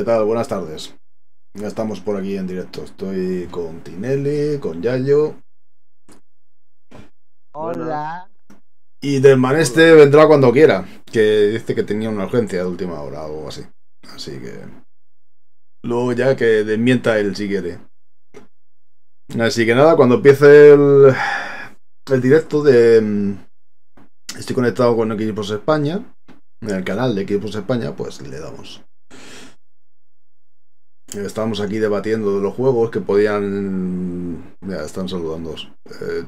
¿Qué tal? Buenas tardes. Ya estamos por aquí en directo. Estoy con Tinelli, con Yayo. Hola. Y del man este vendrá cuando quiera. Que dice que tenía una urgencia de última hora o algo así. Así que... luego ya que desmienta él si quiere. Así que nada, cuando empiece el directo de... estoy conectado con Xbox España. En el canal de Xbox España, pues le damos. Estábamos aquí debatiendo de los juegos que podían... Ya están saludando.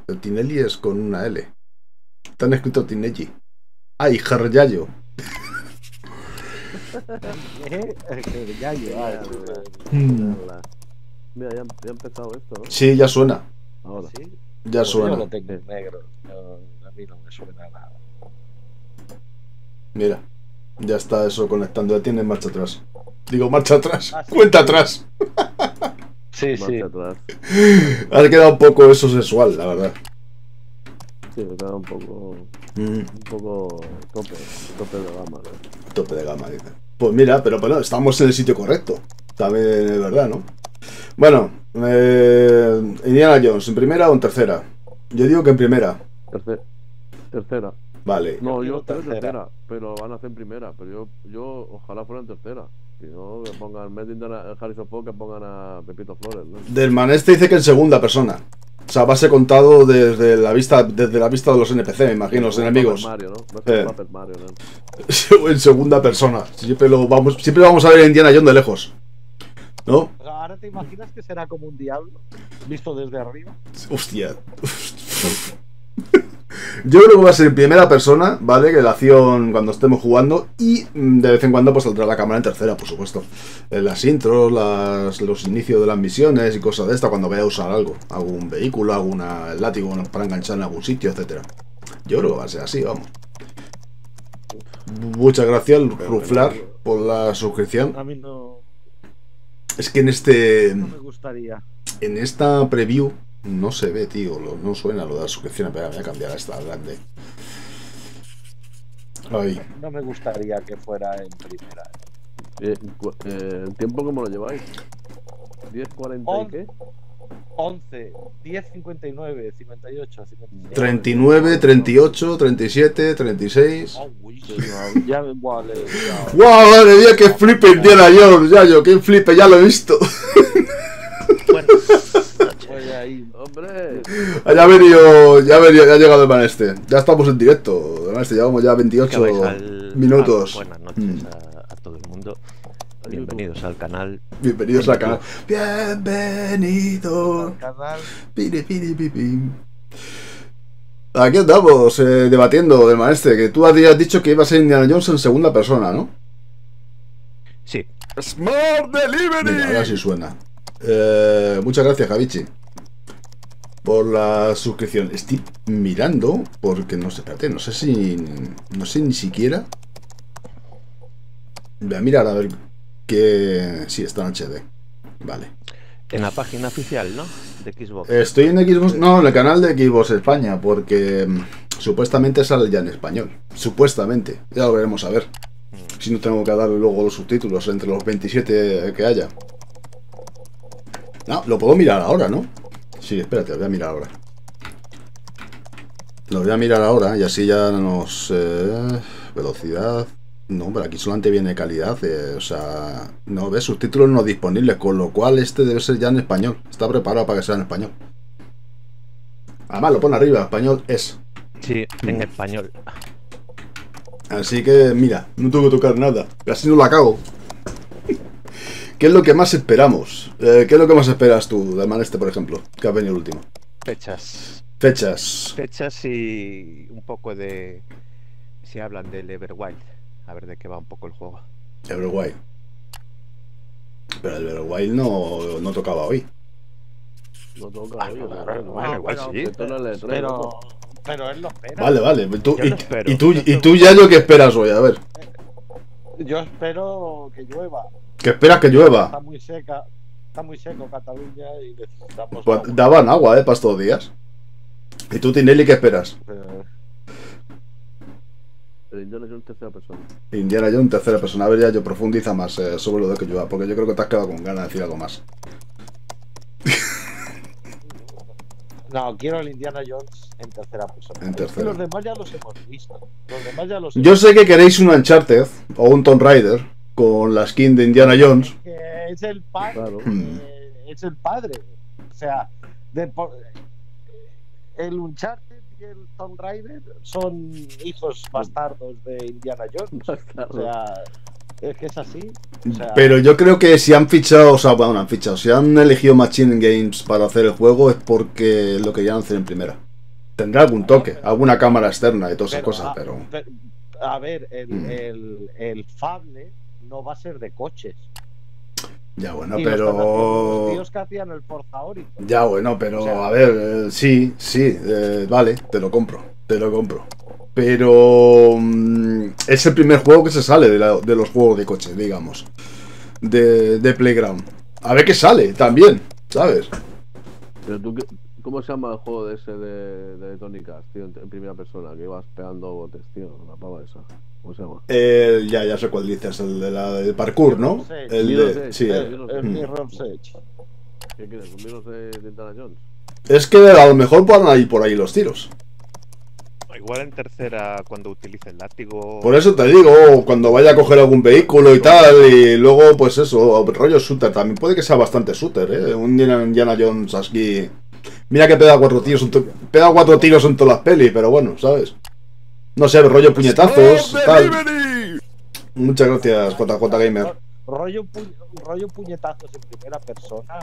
El Tinelli es con una L. Te han escrito Tinelli. ¡Ay, Jaryayo! Mira, ya ha empezado esto, ¿no? Sí, ya suena. Ahora. ¿Sí? Ya Pues suena. yo lo tengo en negro. A mí no me suena nada. Mira, ya está eso conectando. Ya tiene marcha atrás. Digo, marcha atrás. Ah, sí. Cuenta atrás. Sí, sí. Marcha atrás. Ha quedado un poco eso sexual, la verdad. Sí, me queda un poco tope de gama, ¿no? Tope de gama, dice. Pues mira, pero bueno, estamos en el sitio correcto. También es verdad, ¿no? Bueno, Indiana Jones, ¿en primera o en tercera? Yo digo que en primera. Tercera. Vale. No, yo espero tercera, pero van a hacer en primera. Pero yo ojalá fuera en tercera. Si no, que pongan, en vez de Harrison Ford, que pongan a Pepito Flores, ¿no? Del man este dice que en segunda persona. O sea, va a ser contado desde la vista de los NPC, me imagino, los enemigos. Mario, ¿no? Va a ser Paper Mario, ¿no? En segunda persona. Siempre vamos a ver a Indiana Jones de lejos. ¿No? O sea, ahora te imaginas que será como un diablo visto desde arriba. Hostia. Yo creo que va a ser en primera persona, ¿vale? Que la acción cuando estemos jugando. Y de vez en cuando pues saldrá la cámara en tercera, por supuesto. Las intros, los inicios de las misiones y cosas de esta, cuando vaya a usar algo. Algún vehículo, alguna látigo para enganchar en algún sitio, etcétera. Yo creo que va a ser así, vamos. Muchas gracias, Ruflar, por la suscripción. A mí no Es que me gustaría. en esta preview no se ve, tío, no suena lo de la suscripción. Espera, voy a cambiar a esta grande. Ay. No me gustaría que fuera en primera. ¿El tiempo cómo lo lleváis? ¿10:40 y qué? 11, 10, 59, 58, 57. 39, 38, 37, 36. Oh, uy, ya me vale. ¡Wow! Madre mía, que flipe Indiana Jones, Yayo, que flipe, ya lo he visto. Voy ahí. ¡Hombre! Ya ha llegado el man este. Ya estamos en directo, el man este, llevamos ya 28 minutos. Buenas noches a todo el mundo. Bienvenidos al canal. Bienvenidos al canal. Bienvenido. Al canal. Aquí andamos debatiendo del maestre, que tú habías dicho que iba a ser Indiana Jones en segunda persona, ¿no? Sí. Smart Delivery. Mira, ahora sí suena. Muchas gracias, Javichi, por la suscripción. Estoy mirando porque no sé, espérate, no sé ni siquiera. Voy a mirar a ver que sí está en HD. Vale. En la página oficial, ¿no? De Xbox. Estoy en Xbox, no, en el canal de Xbox España, porque supuestamente sale ya en español. Supuestamente, ya lo veremos a ver. Si no tengo que darle luego los subtítulos entre los 27 que haya. No, lo puedo mirar ahora, ¿no? Sí, espérate, lo voy a mirar ahora. Lo voy a mirar ahora y así ya nos... velocidad... No, pero aquí solamente viene calidad, o sea... No, ves, subtítulos no disponibles, con lo cual este debe ser ya en español. Está preparado para que sea en español. Además lo pone arriba, español es. Sí, en español. Así que, mira, no tengo que tocar nada. Así no la cago. ¿Qué es lo que más esperamos? ¿Qué es lo que más esperas tú, del man este, por ejemplo? Que ha venido el último. Fechas. Fechas y un poco de... Si hablan del Everwild. A ver de qué va un poco el juego. Everwild. Pero el Everwild no tocaba hoy. No toca hoy. Bueno, igual sí. Pero él lo espera. Vale. ¿Y Yo tú ya lo que esperas hoy? A ver. Yo espero que llueva. ¿Qué esperas que llueva? Está muy seco Cataluña y necesitamos Pues agua. daban agua, para estos días. ¿Y tú, Tinelli, qué esperas? El Indiana Jones tercera persona. Indiana Jones tercera persona. A ver, ya yo profundiza más sobre lo de que yo, porque yo creo que te has quedado con ganas de decir algo más. No, quiero el Indiana Jones en tercera persona. En Es que tercera. los demás ya los hemos visto. Los demás ya los Yo sé que queréis un Uncharted o un Tomb Raider con la skin de Indiana Jones. Que es el padre. Claro. Es el padre. O sea, el Uncharted y el Tomb Raider son hijos bastardos de Indiana Jones. O sea, es que es así. O sea, Pero yo creo que si han fichado, o sea, bueno, han fichado, si han elegido Machine Games para hacer el juego es porque lo querían hacer en primera. Tendrá algún toque, alguna cámara externa y todas esas cosas, pero... A ver, el Fable no va a ser de coches. Ya bueno, Y lo están haciendo los pero... tíos que hacían el Forza Horizon. Ya bueno, pero O sea, a ver, sí, vale, te lo compro. Pero es el primer juego que se sale de los juegos de coche, digamos, de Playground. A ver qué sale también, ¿sabes? Pero tú, ¿cómo se llama el juego de ese de Tony Cast, tío, en primera persona? Que ibas pegando botes, tío, la pava esa. ¿Cómo se llama? Ya sé cuál dices, el del parkour, ¿no? El de... Sí, el Mirror's Edge. ¿Qué quieres? ¿Un virus de Indiana Jones? es que a lo mejor van ir por ahí los tiros. Igual en tercera, cuando utilice el látigo. Por eso te digo, cuando vaya a coger algún vehículo y tal, y luego, pues eso, rollo shooter, también puede que sea bastante shooter, ¿eh? Un Indiana Jones aquí. Mira que pega 4 tiros en todas las pelis, pero bueno, ¿sabes? No sé, rollo puñetazos, tal. Muchas gracias, JJ Gamer. Rollo puñetazos en primera persona.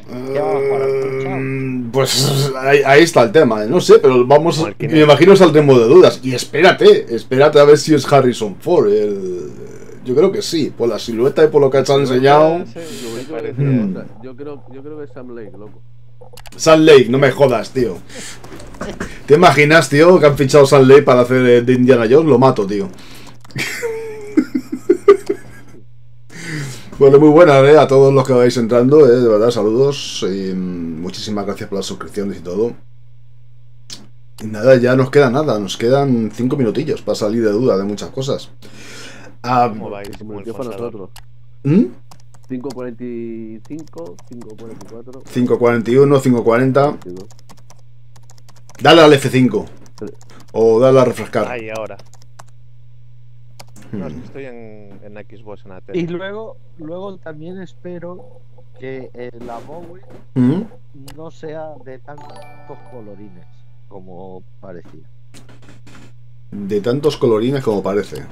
¿Qué va a jugar al Punch-Out? Pues ahí está el tema, no sé, pero vamos, Como el Kinect. me imagino saldremos de dudas. Y espérate a ver si es Harrison Ford. Yo creo que sí, por la silueta y por lo que se han enseñado. Lo único parece- que- o sea, yo creo que es Sam Lake, loco. Sun Lake, no me jodas, tío. ¿Te imaginas, tío, que han fichado Sun Lake para hacer de Indiana Jones? Lo mato, tío. Bueno, muy buenas, a todos los que vais entrando, de verdad, saludos. Y muchísimas gracias por las suscripciones y todo. Y nada, ya nos queda nada, nos quedan 5 minutillos para salir de duda de muchas cosas. ¿Cómo vais? Como Como el el que para fonsador. nosotros. ¿Mm? 5.45, 5.44. 5.41, 5.40. 22. Dale al F5. O dale a refrescar. Ahí, ahora. No, es que estoy en Xbox en la tele. Y luego también espero que la Bowie ¿Mm? no sea de tantos colorines como parecía. De tantos colorines como parece.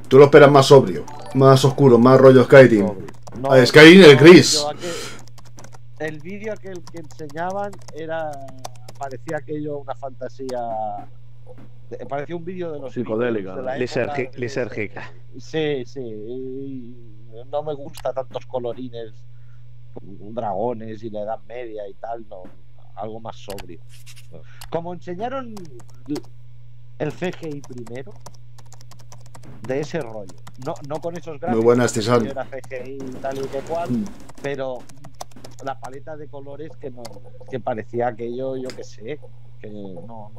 Tú lo esperas más sobrio, más oscuro, más rollo Skyrim. No, Skyrim el gris. El vídeo aquel que enseñaban parecía aquello una fantasía. Parecía un vídeo de los Psicodélica, de la ¿no? época Lisérgica. Sí. Y no me gusta tantos colorines, dragones y la Edad Media y tal, no, algo más sobrio. Como enseñaron el CGI primero, de ese rollo, no con esos gráficos. Muy buenas, Tisan. Era CGI y tal y que cual, pero la paleta de colores que parecía aquello, yo que sé, que no.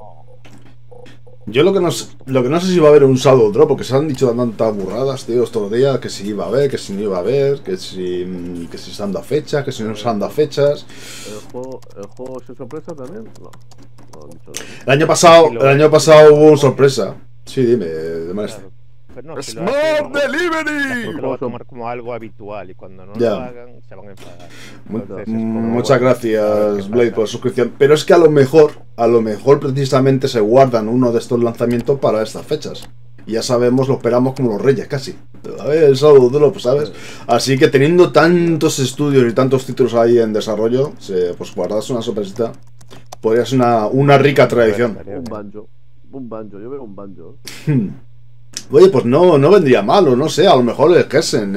Yo lo que no sé si va a haber un Shadow Drop, porque se han dicho tantas burradas, tío, estos días, que si iba a haber, que si no iba a haber, que si se han dado fechas, que si no se han dado fechas. ¿El juego sin sorpresa también? No han dicho nada. El año pasado hubo una sorpresa. Sí, dime, de maestro. Claro. Pero no, si lo ¡Smart hacen, la Delivery! gente lo va a tomar como algo habitual y cuando no Ya. lo hagan se van a enfadar. Entonces, es como, Muchas bueno, a ver gracias, qué Blade, pasa. por la suscripción. Pero es que a lo mejor precisamente se guardan uno de estos lanzamientos para estas fechas. Y ya sabemos, lo esperamos como los reyes, casi. A ver, el Shadow Drop, ¿sabes? Así que teniendo tantos estudios y tantos títulos ahí en desarrollo, pues guardarse una sorpresita podría ser una rica tradición. Un banjo, yo veo un banjo. Oye, pues no vendría mal, o no sé, a lo mejor el Hessen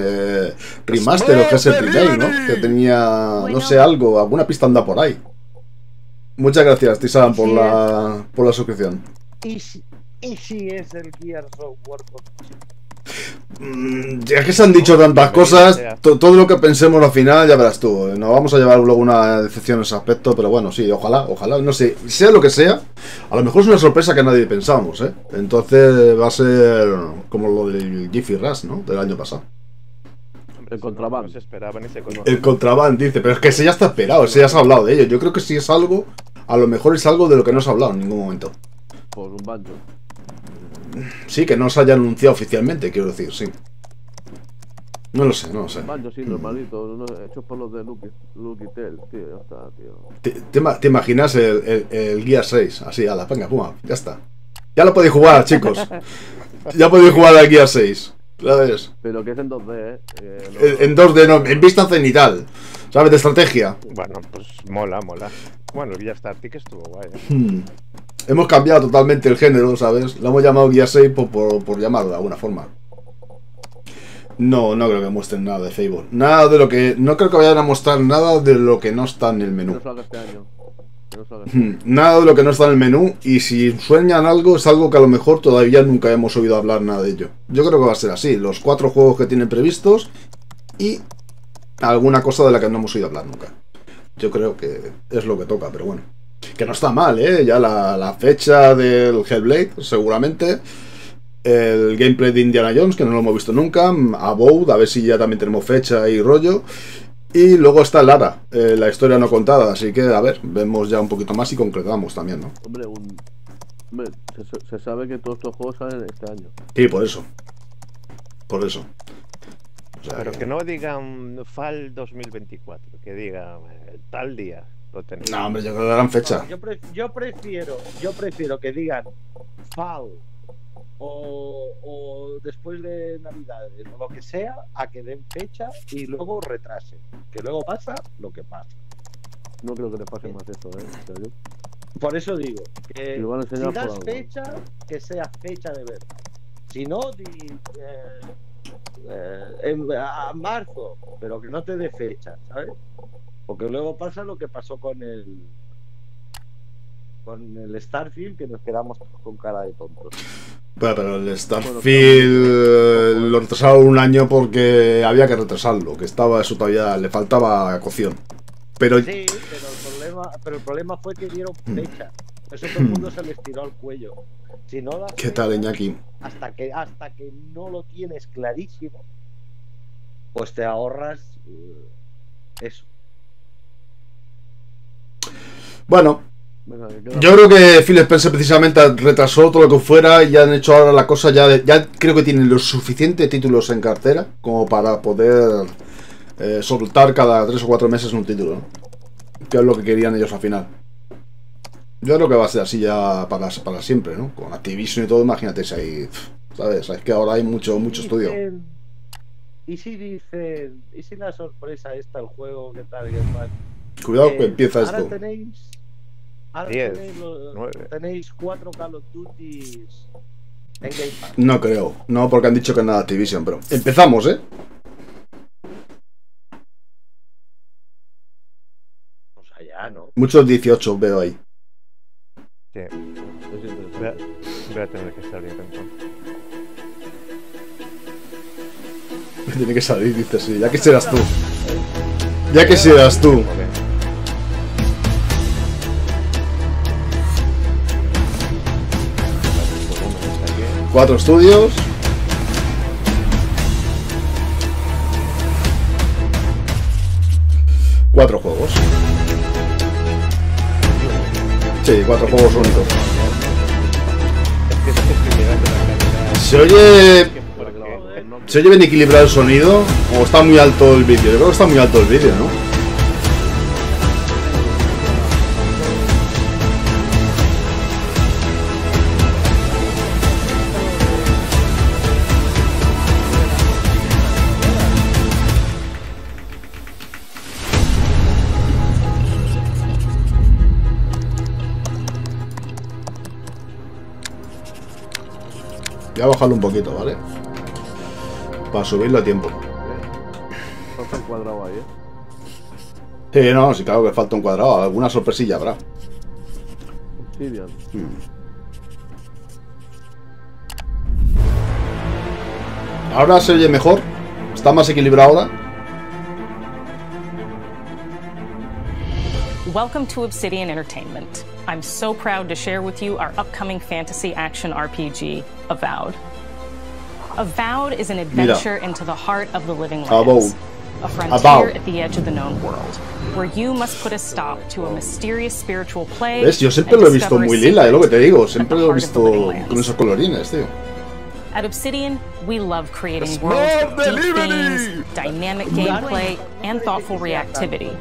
Remaster o Hessen Remake, ¿no? Que tenía, no sé, alguna pista anda por ahí. Muchas gracias, Tisan, por la suscripción. ¿Y si es el Gears of War con Ya que se han dicho tantas cosas, todo lo que pensemos al final, ya verás tú. Nos vamos a llevar luego una decepción en ese aspecto, pero bueno, sí, ojalá, no sé, sea lo que sea, a lo mejor es una sorpresa que nadie pensábamos, ¿eh? Entonces va a ser como lo del Jiffy Rush, ¿no? Del año pasado. El contraband. No se esperaba ni se conocía. El contraband, dice, pero es que ese ya está esperado, ese ya se ha hablado de ello. Yo creo que si es algo, a lo mejor es algo de lo que no se ha hablado en ningún momento. Por un banjo. Sí, que no se haya anunciado oficialmente, quiero decir, sí. No lo sé. Un banjo, sí, normalito, hechos por los de Lucky Tell, tío, ya está, tío. ¿Te imaginas el Gear 6? Así, ala, venga, puma, ya está. Ya lo podéis jugar, chicos. Ya podéis jugar al Gear 6. ¿Sabes? Pero que es en 2D, En 2D, no, en vista cenital. ¿Sabes? De estrategia. Bueno, pues mola. Bueno, el Gear Tactics estuvo guay. Hemos cambiado totalmente el género, ¿sabes? Lo hemos llamado Gear 6 por llamarlo de alguna forma. No creo que muestren nada de Fable. Nada de lo que... No creo que vayan a mostrar nada de lo que no está en el menú. no salga este año. Nada de lo que no está en el menú. Y si sueñan algo, es algo que a lo mejor todavía nunca hemos oído hablar nada de ello. Yo creo que va a ser así. Los 4 juegos que tienen previstos y alguna cosa de la que no hemos oído hablar nunca. Yo creo que es lo que toca, pero bueno. Que no está mal, ¿eh? Ya la fecha del Hellblade, seguramente. El gameplay de Indiana Jones, que no lo hemos visto nunca. Abode, a ver si ya también tenemos fecha y rollo. Y luego está Lara, la historia no contada. Así que, a ver, vemos ya un poquito más y concretamos también, ¿no? Hombre, se sabe que todos estos juegos salen este año. Sí, por eso. O sea, Pero que no digan Fall 2024, que digan tal día lo tenéis. No, hombre, yo creo que darán fecha. Yo prefiero que digan Fall o después de Navidades o lo que sea, a que den fecha y luego retrasen. Que luego pasa lo que pasa. No creo que les pase más esto, ¿eh? ¿En serio? Por eso digo, que Lo van a enseñar si das por algo. fecha, que sea fecha de verdad. Si no, a marzo, pero que no te dé fecha, ¿sabes? Porque luego pasa lo que pasó con el Starfield, que nos quedamos con cara de tontos. Pero el Starfield lo retrasaron un año porque había que retrasarlo, que estaba eso todavía, le faltaba cocción. Pero sí, pero el problema fue que dieron fecha. Eso todo el mundo se les tiró al cuello. Si no das ¿qué tal, Iñaki? hasta que no lo tienes clarísimo, pues te ahorras eso. Bueno, Venga, yo creo que Phil Spencer precisamente retrasó todo lo que fuera y han hecho ahora la cosa, ya creo que tienen los suficientes títulos en cartera como para poder soltar cada 3 o 4 meses un título, ¿no? Que es lo que querían ellos al final. Yo creo que va a ser así ya para siempre, ¿no? Con Activision y todo, imagínate si hay, ¿sabes? Es que ahora hay mucho estudio. ¿Y si la sorpresa está el juego, qué tal, qué mal? Cuidado que empieza ahora esto. Ahora 10, tenéis 4 Call of Duty en Game Pass. No creo, no, porque han dicho que nada Activision, pero empezamos, ¿eh? O sea, ya, ¿no? Muchos 18 veo ahí. Sí. Voy a tener que salir entonces. Tiene que salir, dice, sí, ya quisieras tú. Ya quisieras tú. 4 estudios. Cuatro juegos. Sí, 4 juegos únicos. ¿Se oye bien equilibrado el sonido? ¿O está muy alto el vídeo? Yo creo que está muy alto el vídeo, ¿no? Voy a bajarlo un poquito, ¿vale? Para subirlo a tiempo. Falta un cuadrado ahí, ¿eh? Sí, no, sí, claro que falta un cuadrado. Alguna sorpresilla habrá. Ahora se oye mejor. Está más equilibrado ahora. Welcome to Obsidian Entertainment. I'm so proud to share with you our upcoming fantasy action RPG, Avowed. Avowed is an adventure into the heart of the living lands. A frontier at the edge of the known world, where you must put a stop to a mysterious spiritual plague. ¿Ves? Yo siempre lo he visto muy lila, es lo que te digo. Siempre lo he visto con esos colorines, tío. At Obsidian, we love creating worlds with deep themes, dynamic gameplay, and thoughtful reactivity.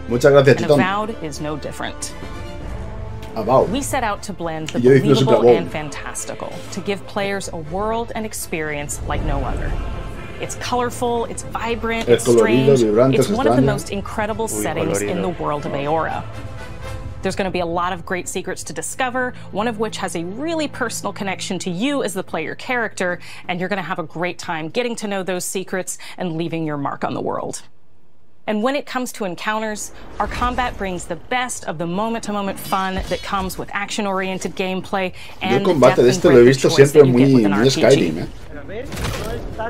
Muchas gracias, And Titón. Avowed is no different. Avowed. We set out to blend the Yo digo siempre believable Avowed. and fantastical to give players a world and experience like no other. It's colorful, it's vibrant, it's colorido, strange. vibrante, It's one of the extraño. most incredible settings in the world of Aora. There's going to be a lot of great secrets to discover, one of which has a really personal connection to you as the player character, and you're going to have a great time getting to know those secrets and leaving your mark on the world. And when it comes to encounters, our combat brings the best of the moment-to-moment fun that comes with action-oriented gameplay and Yo el combate de este lo he visto siempre muy Skyrim,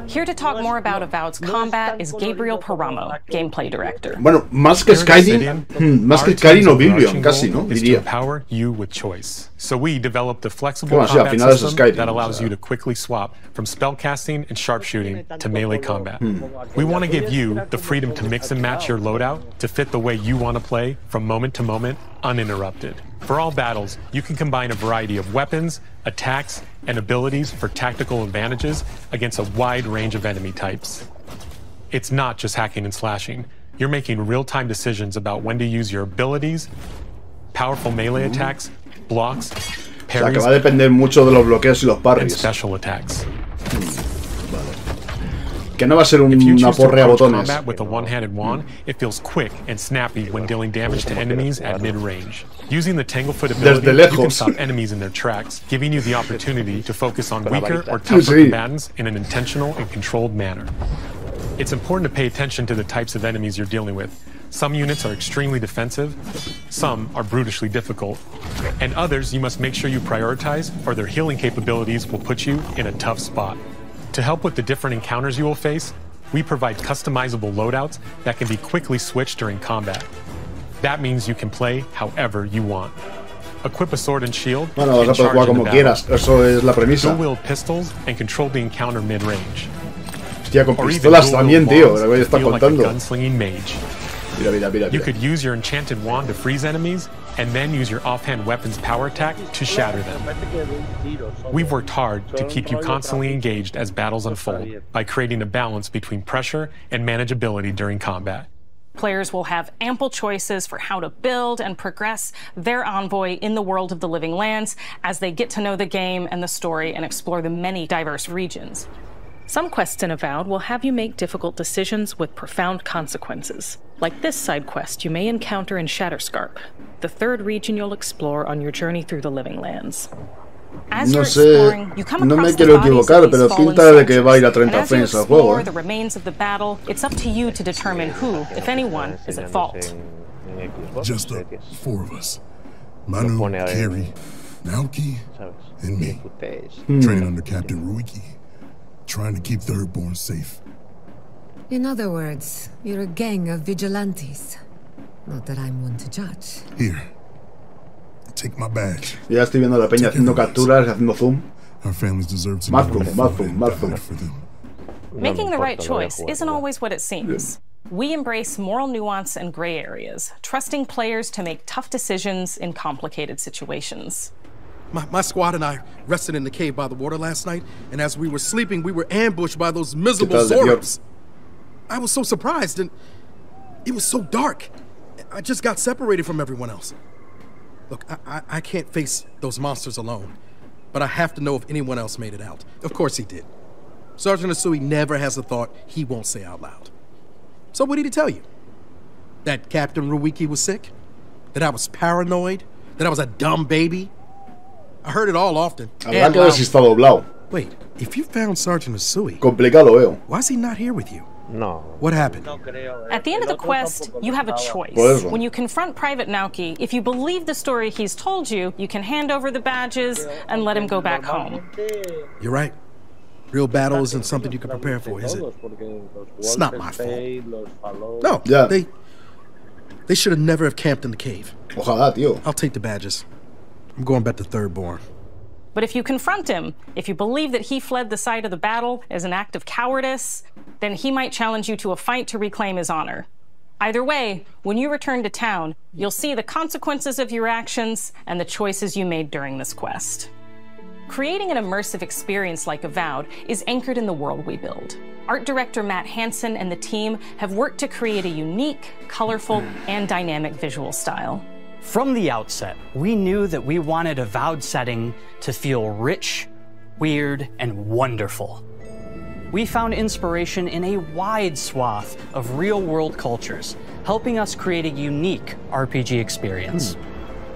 Here to talk more about Avowed's combat is Gabriel Paramo, gameplay director. Bueno, más que Skyrim, más que Skyrim o Biblion, casi, ¿no? Is to Diría. empower you with choice. So we developed a flexible Bueno, sí, al combat final es system Skyrim, that o allows sea. you to quickly swap from spellcasting and sharpshooting to melee combat. We want to give you the freedom to mix and match your loadout to fit the way you want to play from moment to moment, uninterrupted. For all battles, you can combine a variety of weapons, attacks, and abilities for tactical advantages against a wide range of enemy types. It's not just hacking and slashing. You're making real-time decisions about when to use your abilities, powerful melee attacks, blocks, O sea, que parries, va a depender mucho de los bloqueos y los and parries. special attacks. Que no va a ser If you una choose to porra a approach botones. combat with a one-handed wand, it feels quick and snappy when dealing damage to enemies at mid-range. Using the Tanglefoot ability, Desde you can lejos. stop enemies in their tracks, giving you the opportunity to focus on Con la weaker varita. or tougher Sí. combatants in an intentional and controlled manner. It's important to pay attention to the types of enemies you're dealing with. Some units are extremely defensive, some are brutishly difficult, and others you must make sure you prioritize, or their healing capabilities will put you in a tough spot. To help with the different encounters you will face, we provide customizable loadouts that can be quickly switched during combat. That means you can play however you want. Equip a sword and shield, Bueno, vas and a poder charge jugar into como battle. quieras. Eso es la premisa. Dual-wield pistols and control the encounter mid-range. Hostia, con Or even pistolas dual-wield también, tío. wands Lo voy a to estar feel like a contando. gunslinging mage. Mira, mira, mira. You mira. could use your enchanted wand to freeze enemies, and then use your offhand weapon's power attack to shatter them. We've worked hard to keep you constantly engaged as battles unfold by creating a balance between pressure and manageability during combat. Players will have ample choices for how to build and progress their envoy in the world of the living lands as they get to know the game and the story and explore the many diverse regions. Some quests in Avowed will have you make difficult decisions with profound consequences, like this side quest you may encounter in Shatterscarp, the third region you'll explore on your journey through the living lands. As No you're sé, exploring, you come no me across the quiero bodies equivocar, of these pero fallen pinta de que va a ir a soldiers. 30 And as you frames al juego, explore the remains of the battle, it's up to you to determine who, if anyone, is at fault. En Xbox, Just the Series. four of us. Lo Manu, pone a ver, Kerry, Naoki, ¿sabes? and me. Footage. Training under Captain Ruiki. Trying to keep Thirdborn safe. In other words, you're a gang of vigilantes. Not that I'm one to judge. Here. Take my badge. Ya estoy viendo a la peña haciendo capturas, haciendo zoom. Our families deserve to Más know zoom, we más fought zoom, and más zoom. died for them. Making the right importa, lo voy a choice jugar, isn't ¿verdad? always what it seems. We embrace moral nuance and gray areas, trusting players to make tough decisions in complicated situations. My squad and I rested in the cave by the water last night, and as we were sleeping, we were ambushed by those miserable ¿Qué tal, Zords. I was so surprised, and it was so dark. I just got separated from everyone else. Look, I can't face those monsters alone, but I have to know if anyone else made it out. Of course he did. Sergeant Asui never has a thought he won't say out loud. So what did he tell you? That Captain Ruiki was sick? That I was paranoid? That I was a dumb baby? I heard it all often. Habrá que ver si está doblado. Wait, if you found Sergeant Asui, Complicado veo. why is he not here with you? No. What happened? At the end of the quest, you have a choice. Por eso. When you confront Private Naoki, if you believe the story he's told you, you can hand over the badges and let him go back home. You're right. Real battle isn't something you can prepare for, is it? It's not my fault. No, yeah. They should have never have camped in the cave. Ojalá, tío. I'll take the badges. I'm going back to Thirdborn. But if you confront him, if you believe that he fled the site of the battle as an act of cowardice, then he might challenge you to a fight to reclaim his honor. Either way, when you return to town, you'll see the consequences of your actions and the choices you made during this quest. Creating an immersive experience like Avowed is anchored in the world we build. Art director Matt Hansen and the team have worked to create a unique, colorful, and dynamic visual style. From the outset, we knew that we wanted Avowed setting to feel rich, weird, and wonderful. We found inspiration in a wide swath of real-world cultures, helping us create a unique RPG experience.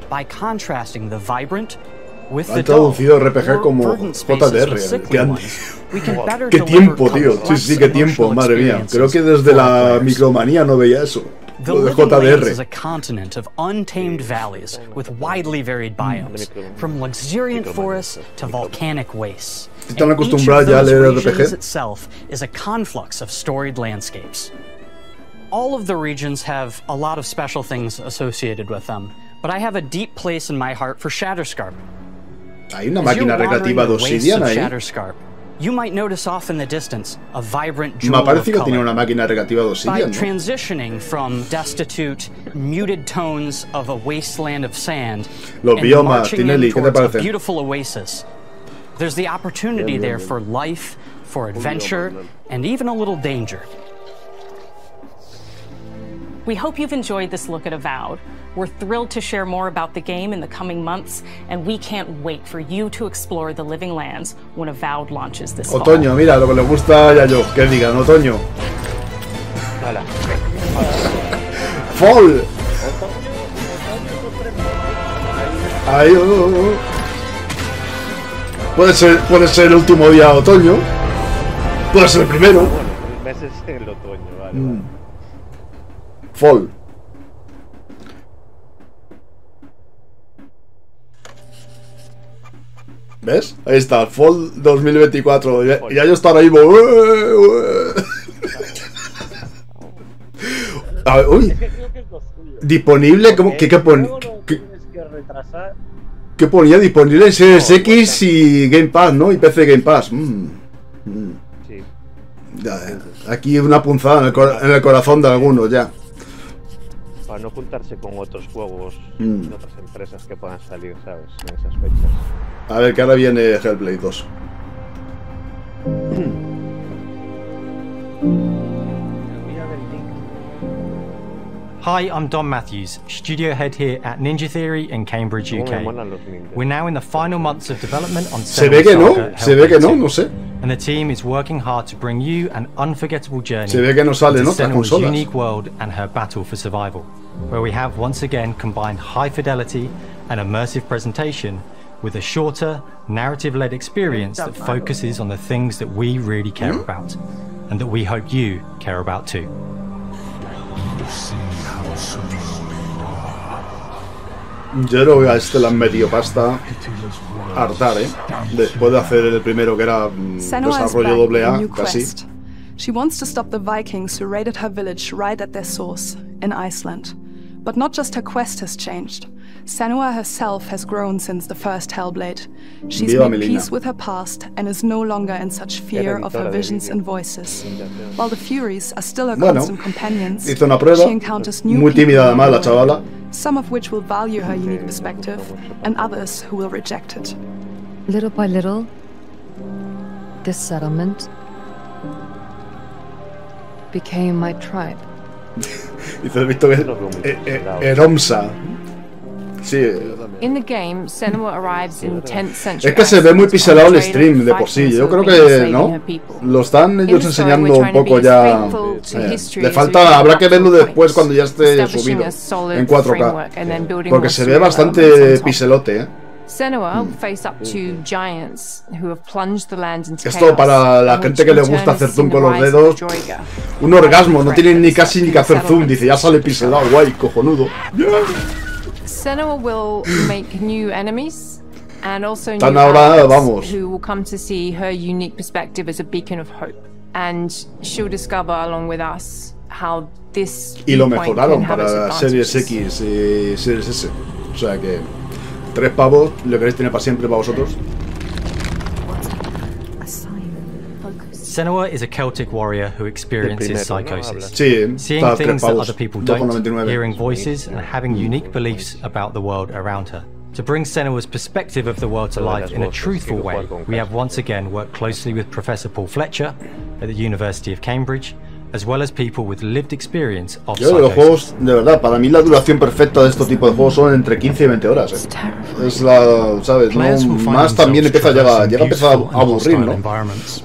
By contrasting the vibrant with the dull, RPG como JDR. ¡Qué tiempo, tío! Sí, qué tiempo, madre mía. Creo que desde la Micromanía no veía eso. The Living Lands is a continent of untamed valleys with widely varied biomes, from luxuriant forests to volcanic wastes. And each of those regions itself is a conflux of storied landscapes. All of the regions have a lot of special things associated with them, but I have a deep place in my heart for Shatterscarp. Hay una máquina recreativa de Obsidian ahí. You might notice off in the distance a vibrant jewel of color. By transitioning from destitute, muted tones of a wasteland of sand and marching in towards a beautiful oasis, there's the opportunity there for life, for adventure, and even a little danger. We hope you've enjoyed this look at Avowed. We're thrilled to share more about the game in the coming months, and we can't wait for you to explore the Living Lands when Avowed launches this fall. Otoño, mira, lo que le gusta a Yayo, que digan otoño. Hola. Fall. Ahí, Puede ser el último día de otoño. Puede ser el primero. Bueno, el mes es el otoño, vale. Fall. ¿Ves? Ahí está, Fall 2024. Y ya yo estaba ahí. Uy. Disponible, ¿cómo? ¿Qué ponía? Disponible en Series X y Game Pass, ¿no? Y PC Game Pass. Sí. Aquí una punzada en el corazón de algunos ya. Para no juntarse con otros juegos de otras empresas que puedan salir, ¿sabes? En esas fechas. A ver, que ahora viene Hellblade 2. Hi, I'm Don Matthews, studio head here at Ninja Theory in Cambridge, UK. We're now in the final months of development on Se ve que no, no sé. And the team is working hard to bring you an unforgettable journey Se ve que no sale en otras Senua's consolas. unique world and her battle for survival, where we have once again combined high fidelity and immersive presentation with a shorter, narrative-led experience that focuses on the things that we really care about, and that we hope you care about too. Yo creo que a este le han metido pasta hartar, después de hacer el primero que era desarrollo AA, casi. She wants to stop the Vikings who raided her village right at their source, in Iceland. But not just her quest has changed. Senua herself has grown since the first Hellblade. She's made peace with her past and is no longer in such fear of her visions and voices. While the Furies are still her constant companions, hizo una prueba, she encounters new muy tímida además la chavala. Some of which will value her unique perspective, and others who will reject it. Little by little, this settlement became my tribe. Dice, he visto que Eromsa. Sí. In the game, Senua arrives in 10th century. Es que se ve muy pixelado el stream de por sí. Yo creo que no. Lo están ellos enseñando un poco ya. Le falta, habrá que verlo después cuando ya esté subido en 4K. Porque se ve bastante pixelote, Senua face up to giants who have plunged the land into chaos. Esto para la gente que le gusta hacer zoom con los dedos, un orgasmo, no tienen ni casi ni que hacer zoom, dice, ya sale pixelado, guay, cojonudo. Senua will make new enemies And also Tan new ahora, allies vamos. who will come to see her unique perspective as a beacon of hope. And she'll discover along with us how this Y lo viewpoint mejoraron can have its para Series advantages. X y Series S. O sea que 3 pavos, lo queréis tener para siempre para vosotros. Senua is a Celtic warrior who experiences psychosis. Sí, seeing está things 3 that pavos, other people don't, 2,99. hearing voices and having unique beliefs about the world around her. To bring Senua's perspective of the world to life in a truthful way, we have once again worked closely with Professor Paul Fletcher at the University of Cambridge, as well as people with lived experience of Yo los psychosis. juegos, de verdad, para mí la duración perfecta de estos tipos de juegos son entre 15 y 20 horas. Es la, ¿sabes? No, más también llega a empezar a aburrir, ¿no?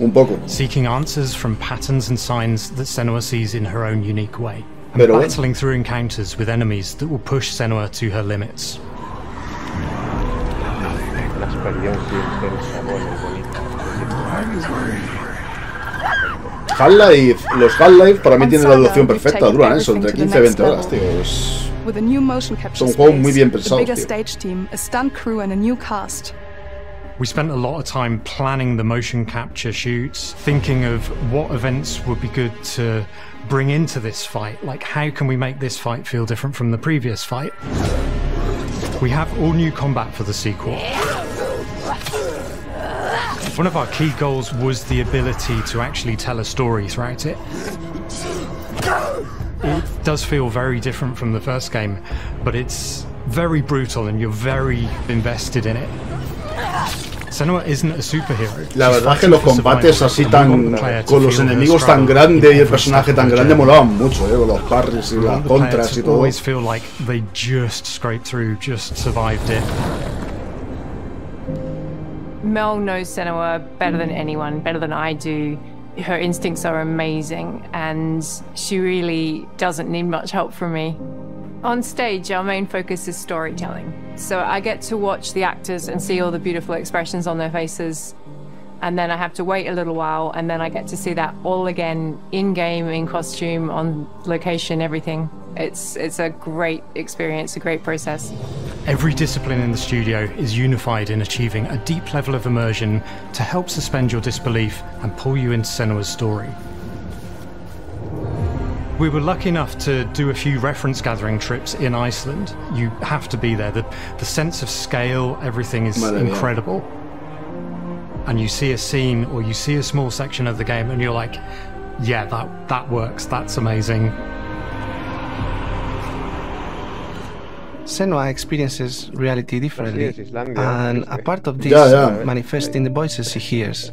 Un poco. Seeking answers from patterns and signs that Senua sees in her own unique way. And Pero battling through encounters with enemies that will push Senua to her limits. La experiencia intensa, buena y bonita. Half-Life, los Half-Life para mí tienen la duración perfecta, duran eso, entre 15 y 20 horas, tío. With a new motion capture Son juegos muy bien space, a pensados, bigger tío. stage team, a stunt crew and a new cast. We spent a lot of time planning the motion capture shoots, thinking of what events would be good to bring into this fight. Like, how can we make this fight feel different from the previous fight? We have all new combat for the sequel. One of our key goals was the ability to actually tell a story throughout it. It does feel very different from the first game, but it's very brutal and you're very invested in it. Senua isn't a superhero. La verdad es que los combates así tan con los enemigos tan grandes y el personaje tan grande molaban mucho, con los parries y las contras y todo. Always feel like they just scraped through, just survived it. Mel knows Senua better than anyone, better than I do. Her instincts are amazing, and she really doesn't need much help from me. On stage, our main focus is storytelling. So I get to watch the actors and see all the beautiful expressions on their faces. And then I have to wait a little while, and then I get to see that all again, in-game, in costume, on location, everything. It's a great experience, a great process. Every discipline in the studio is unified in achieving a deep level of immersion to help suspend your disbelief and pull you into Senua's story. We were lucky enough to do a few reference gathering trips in Iceland. You have to be there. The sense of scale, everything is incredible. And you see a scene or you see a small section of the game and you're like, yeah, that works, that's amazing. Senua experiences reality differently, and a part of this manifests in the voices she hears.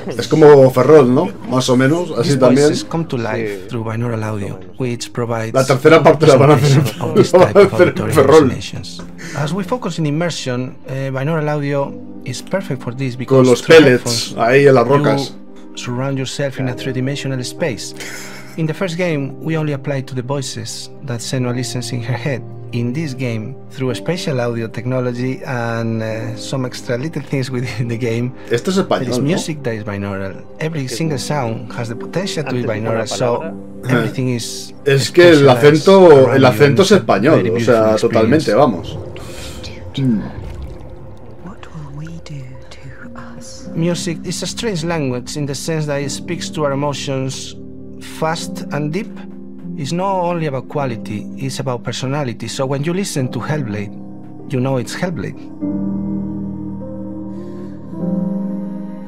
Es como Ferrol, ¿no? Más o menos, así These también. voices come to life through binaural audio, which provides La tercera parte la van a hacer of this type of auditory Ferrol. hallucinations. As we focus in immersion, binaural audio is perfect for this because Con los through pellets headphones, ahí en las rocas. you surround yourself in a three-dimensional space. In the first game, we only applied to the voices that Senua listens in her head. In this game, through a spatial audio technology and some extra little things within the game, Esto es español, there is ¿no? music that is binaural. Every single sound has the potential to be binaural, so everything is. Es que el acento es español, o sea, totalmente, vamos. Music is a strange language in the sense that it speaks to our emotions fast and deep. It's not only about quality, it's about personality. So when you listen to Hellblade, you know it's Hellblade.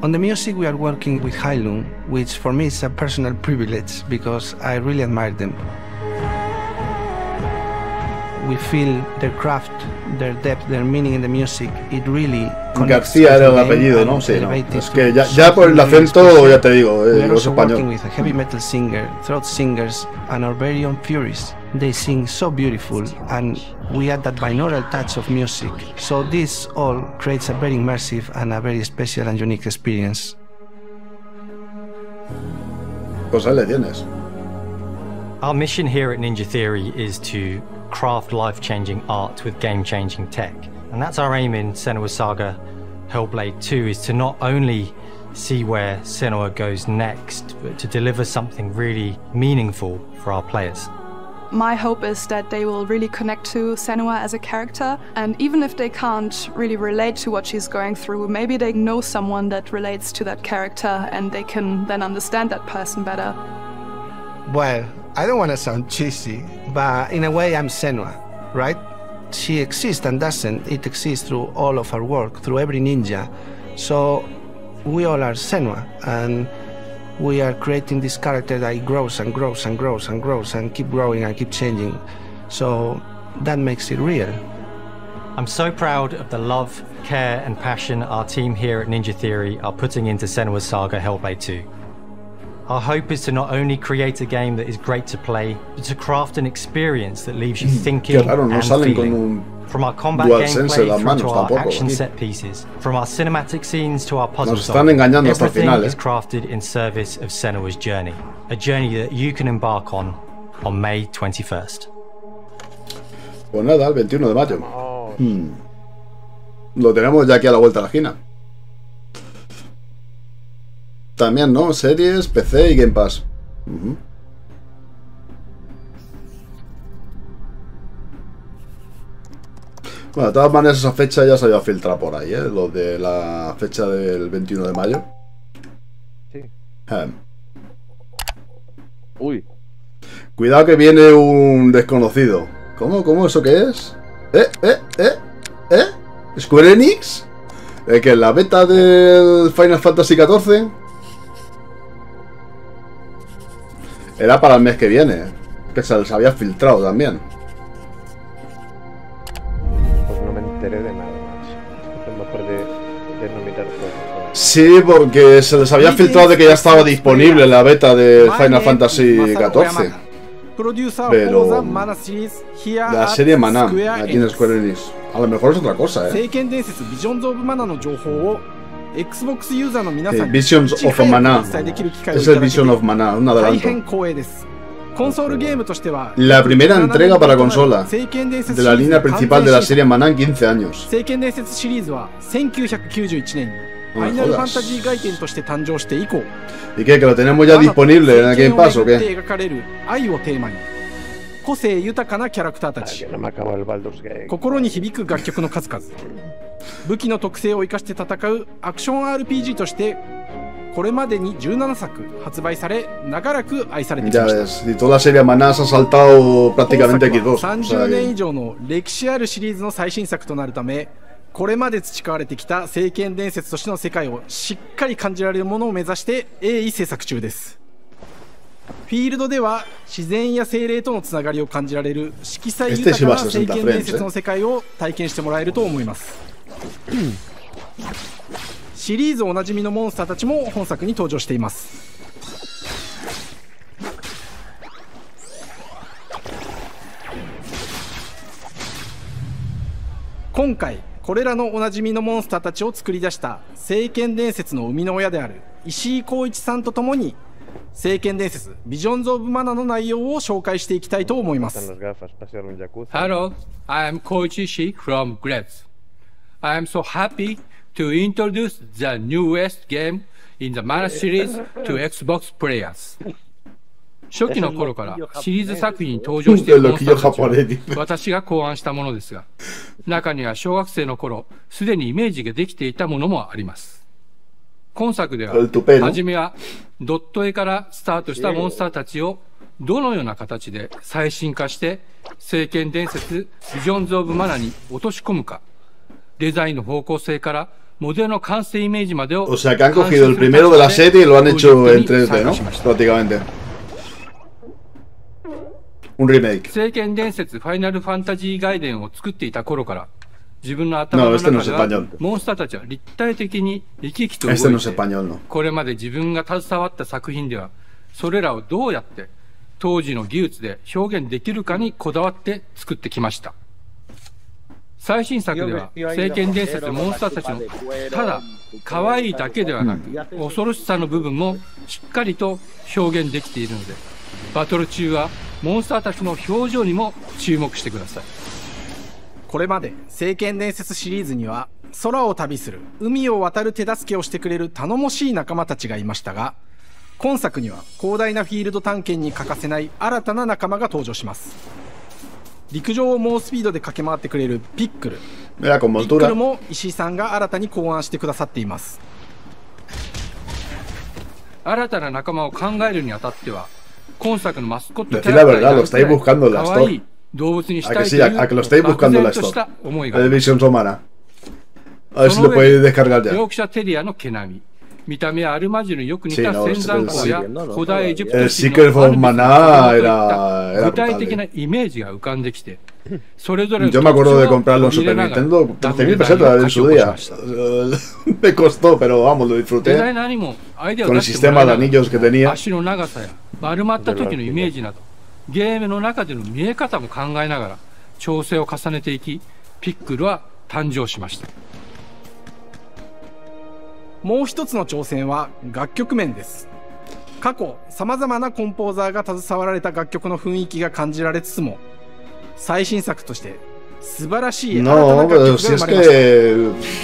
On the music, we are working with Heilung, which for me is a personal privilege because I really admire them. We feel their craft, their depth, their meaning in the music. It really García era el apellido, ¿no? Sí, no. Es que ya por el acento, ya te digo, we are es also working español. with a heavy metal singer, throat singers, and our very own Furies. They sing so beautiful, and we add that binaural touch of music. So this all creates a very immersive and a very special and unique experience. Pues ahí le tienes. Our mission here at Ninja Theory is to craft life-changing art with game-changing tech. And that's our aim in Senua Saga Hellblade 2, is to not only see where Senua goes next, but to deliver something really meaningful for our players. my hope is that they will really connect to Senua as a character, and even if they can't really relate to what she's going through, maybe they know someone that relates to that character and they can then understand that person better. Well, I don't want to sound cheesy, but in a way I'm Senua, right? She exists and doesn't. It exists through all of our work, through every ninja. So we all are Senua, and we are creating this character that grows and grows and grows and grows and keep growing and keep changing. So that makes it real. I'm so proud of the love, care and passion our team here at Ninja Theory are putting into Senua's Saga Hellblade 2. Our hope is to not only create a game that is great to play, but to craft an experience that leaves you thinking and feeling. From our combat gameplay through to our action set pieces, from our cinematic scenes to our puzzle solving, everything is crafted in service of Senua's journey. A journey that you can embark on May 21st. Pues nada, el 21 de mayo. Lo tenemos ya aquí a la vuelta de la esquina. También, ¿no? Series, PC y Game Pass. Bueno, de todas maneras esa fecha ya se había filtrado por ahí, ¿eh? Lo de la fecha del 21 de mayo. Sí. Uy. Cuidado que viene un desconocido. ¿Cómo? ¿Eso qué es? ¿Square Enix? ¿Que en la beta del Final Fantasy XIV? Era para el mes que viene. Que se les había filtrado también. Pues no me enteré de nada más. Es mejor de no mirar cosas. Sí, porque se les había filtrado de que ya estaba disponible la beta de Final Fantasy XIV. Pero la serie Maná, aquí en Square Enix, a lo mejor es otra cosa, ¿eh? Visions of Mana. Es el Vision of Mana, un adelanto. La primera entrega para consola de la línea principal de la serie Mana en 15 años. No me jodas. ¿Y qué? ¿Que lo tenemos ya disponible en el Game Pass o qué? 個性豊かなキャラクターたち、心に響く楽曲の数々、武器の特性を生かして戦うアクション RPG としてこれまでに17作発売され長らく愛されてきました。Y toda la serie Maná se ha saltado prácticamente X2。30年以上の歴史あるシリーズの最新作となるため、これまで培われてきた聖剣伝説としての世界をしっかり感じられるものを目指して鋭意制作中です。フィールドでは自然や精霊とのつながりを感じられる色彩豊かな聖剣伝説の世界を体験してもらえると思います。シリーズおなじみのモンスターたちも本作に登場しています。今回これらのおなじみのモンスターたちを作り出した聖剣伝説の生みの親である石井浩一さんとともに聖剣伝説ビジョンズ・オブ・マナの内容を紹介していきたいと思います。Hello, I am Koichi Ishii from Grabs. I am so happy to introduce the newest game in the Mana series to Xbox players. 初期の頃からシリーズ作品に登場しているモンスターたちは私が考案したものですが、中には小学生の頃すでにイメージができていたものもあります。今作では初めはドット絵からスタートしたモンスターたちをどのような形で最新化して聖剣伝説ビジョンズ・オブ・マナに落とし込むか、デザインの方向性からモデルの完成イメージまでを O sea que han cogido el primero de la serie y lo han hecho en 3D, ¿no? Prácticamente. Un remake. 聖剣伝説ファイナルファンタジー外伝を作っていた頃から自分の頭の中ではモンスターたちは立体的に生き生きと動いて、これまで自分が携わった作品ではそれらをどうやって当時の技術で表現できるかにこだわって作ってきました。最新作では聖剣伝説のモンスターたちのただ可愛いだけではなく恐ろしさの部分もしっかりと表現できているので、バトル中はモンスターたちの表情にも注目してください。これまで聖剣伝説シリーズには空を旅する海を渡る手助けをしてくれる頼もしい仲間たちがいましたが、今作には広大なフィールド探検に欠かせない新たな仲間が登場します。陸上を猛スピードで駆け回ってくれるピックル。ピックルも石井さんが新たに考案してくださっています。新たな仲間を考えるにあたっては、今作のマスコットキャラクターが可愛い動物にしたいという漠然とした思いがあります。その上で、ヨークシャテリアの毛並み、見た目はアルマジルによく似た仙山港や古代エジプト史のアルマといった具体的なイメージが浮かんできて、それぞれの Yo me acuerdo de comprarlo en Super Nintendo, 13.000 pesetas en su día. Me costó, pero vamos, lo disfruté. Con el sistema de anillos que tenía. 足の長さや丸まった時のイメージなど、ゲームの中での見え方も考えながら調整を重ねていき、ピックルは誕生しました。もう一つの挑戦は楽曲面です。過去さまざまなコンポーザーが携わられた楽曲の雰囲気が感じられつつも、最新作として素晴らしい新たな楽曲が生まれました。